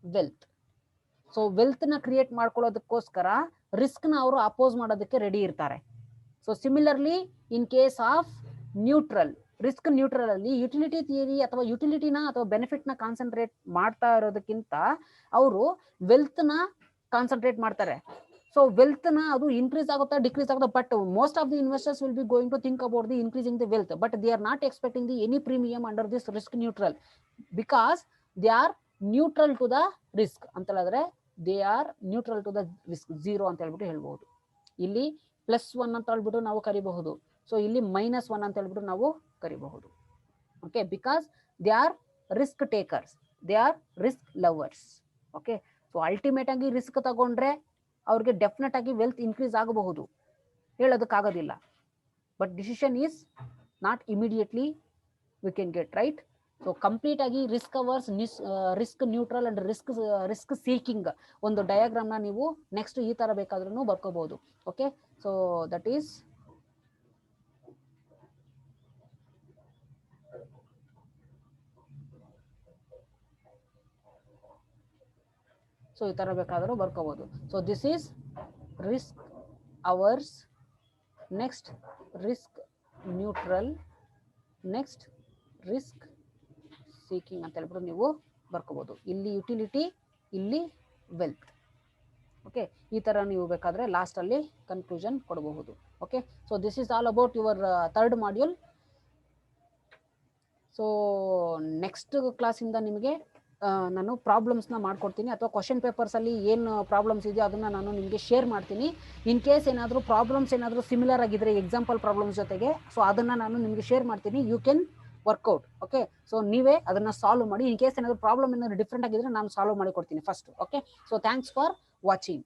wealth. So wealth ನ ಕ್ರಿಯೇಟ್ ಮಾಡ್ಕೊಳ್ಳೋದಕ್ಕೋಸ್ಕರ ರಿಸ್ಕ್ ನ ಅವರು ಅಪೋಸ್ ಮಾಡೋದಕ್ಕೆ ರೆಡಿ ಇರ್ತಾರೆ. So similarly in case of neutral, risk neutral ಅಲ್ಲಿ ಯುಟಿಲಿಟಿ ಥಿಯರಿ ಅಥವಾ ಯುಟಿಲಿಟಿನ ಅಥವಾ ಬೆನಿಫಿಟ್ ನ ಕಾನ್ಸಂಟ್ರೇಟ್ ಮಾಡ್ತಾ ಇರೋದಕ್ಕಿಂತ ಅವರು ವೆಲ್ತ್ ನ ಕಾನ್ಸಂಟ್ರೇಟ್ ಮಾಡ್ತಾರೆ. ಸೊ ವೆಲ್ತ್ ನ ಅದು ಇನ್ಕ್ರೀಸ್ ಆಗುತ್ತಾ ಡಿಕ್ರೀಸ್ ಆಗುತ್ತಾ, but most of the investors will be going to think about the increasing the wealth, but they are not expecting the any premium under this risk neutral because they are neutral to the risk ಅಂತ ಹೇಳಿದ್ರೆ they are neutral to the risk, 0 ಅಂತ ಹೇಳ್ಬಿಟ್ಟು ಹೇಳ್ಬಹುದು. ಇಲ್ಲಿ +1 ಅಂತ ಹೇಳ್ಬಿಟ್ಟು ನಾವು ಕರಿಬಹುದು. ಸೊ ಇಲ್ಲಿ -1 ಅಂತ ಹೇಳ್ಬಿಟ್ಟು ನಾವು ಕರಿಬಹುದು. Okay, because they are risk takers, they are risk lovers. Okay, so ultimate ಆಗಿ ರಿಸ್ಕ್ ತಗೊಂಡ್ರೆ ಅವ್ರಿಗೆ ಡೆಫಿನೆಟ್ ಆಗಿ ವೆಲ್ತ್ ಇನ್ಕ್ರೀಸ್ ಆಗಬಹುದು, ಹೇಳೋದಕ್ಕಾಗೋದಿಲ್ಲ. But decision is not immediately we can get right. So complete ಆಗಿ risk averse, risk neutral and risk seeking ಒಂದು diagram ನ ನೀವು ನೆಕ್ಸ್ಟ್ ಈ ತರ ಬೇಕಾದ್ರೂ ಬರ್ಕೋಬಹುದು. Okay, so that is so ಈ ತರ ಬೇಕಾದ್ರೂ ಬರ್ಕೋಬಹುದು. So this is risk averse, next risk neutral, next risk seeking ಅಂತ ಹೇಳ್ಬಿಟ್ಟು ನೀವು ಬರ್ಕೋಬಹುದು. ಇಲ್ಲಿ ಯುಟಿಲಿಟಿ, ಇಲ್ಲಿ ವೆಲ್ತ್. ಓಕೆ, ಈ ತರ ನೀವು ಬೇಕಾದ್ರೆ ಲಾಸ್ಟ್ ಅಲ್ಲಿ ಕನ್ಕ್ಲೂಷನ್ ಕೊಡಬಹುದು. Okay, so this is all about your third module. So next ಕ್ಲಾಸಿಂದ ನಿಮಗೆ ನಾನು ಪ್ರಾಬ್ಲಮ್ಸ್ನ ಮಾಡ್ಕೊಡ್ತೀನಿ, ಅಥವಾ ಕ್ವಶನ್ ಪೇಪರ್ಸ್ ಅಲ್ಲಿ ಏನು ಪ್ರಾಬ್ಲಮ್ಸ್ ಇದೆಯೋ ಅದನ್ನ ನಾನು ನಿಮಗೆ ಶೇರ್ ಮಾಡ್ತೀನಿ. ಇನ್ ಕೇಸ್ ಏನಾದರೂ ಪ್ರಾಬ್ಲಮ್ಸ್ ಏನಾದರೂ ಸಿಮಿಲರ್ ಆಗಿದ್ರೆ ಎಕ್ಸಾಂಪಲ್ ಪ್ರಾಬ್ಲಮ್ಸ್ ಜೊತೆಗೆ, ಸೊ ಅದನ್ನ ನಾನು ನಿಮಗೆ ಶೇರ್ ಮಾಡ್ತೀನಿ. You can work out. Okay, so ನೀವೇ ಅದನ್ನ ಸಾಲ್ವ್ ಮಾಡಿ. ಇನ್ ಕೇಸ್ ಏನಾದರೂ ಪ್ರಾಬ್ಲಮ್ ಏನಾದರೂ ಡಿಫ್ರೆಂಟ್ ಆಗಿದ್ರೆ ನಾನು ಸಾಲ್ವ್ ಮಾಡಿ ಕೊಡ್ತೀನಿ first. Okay, so thanks for watching.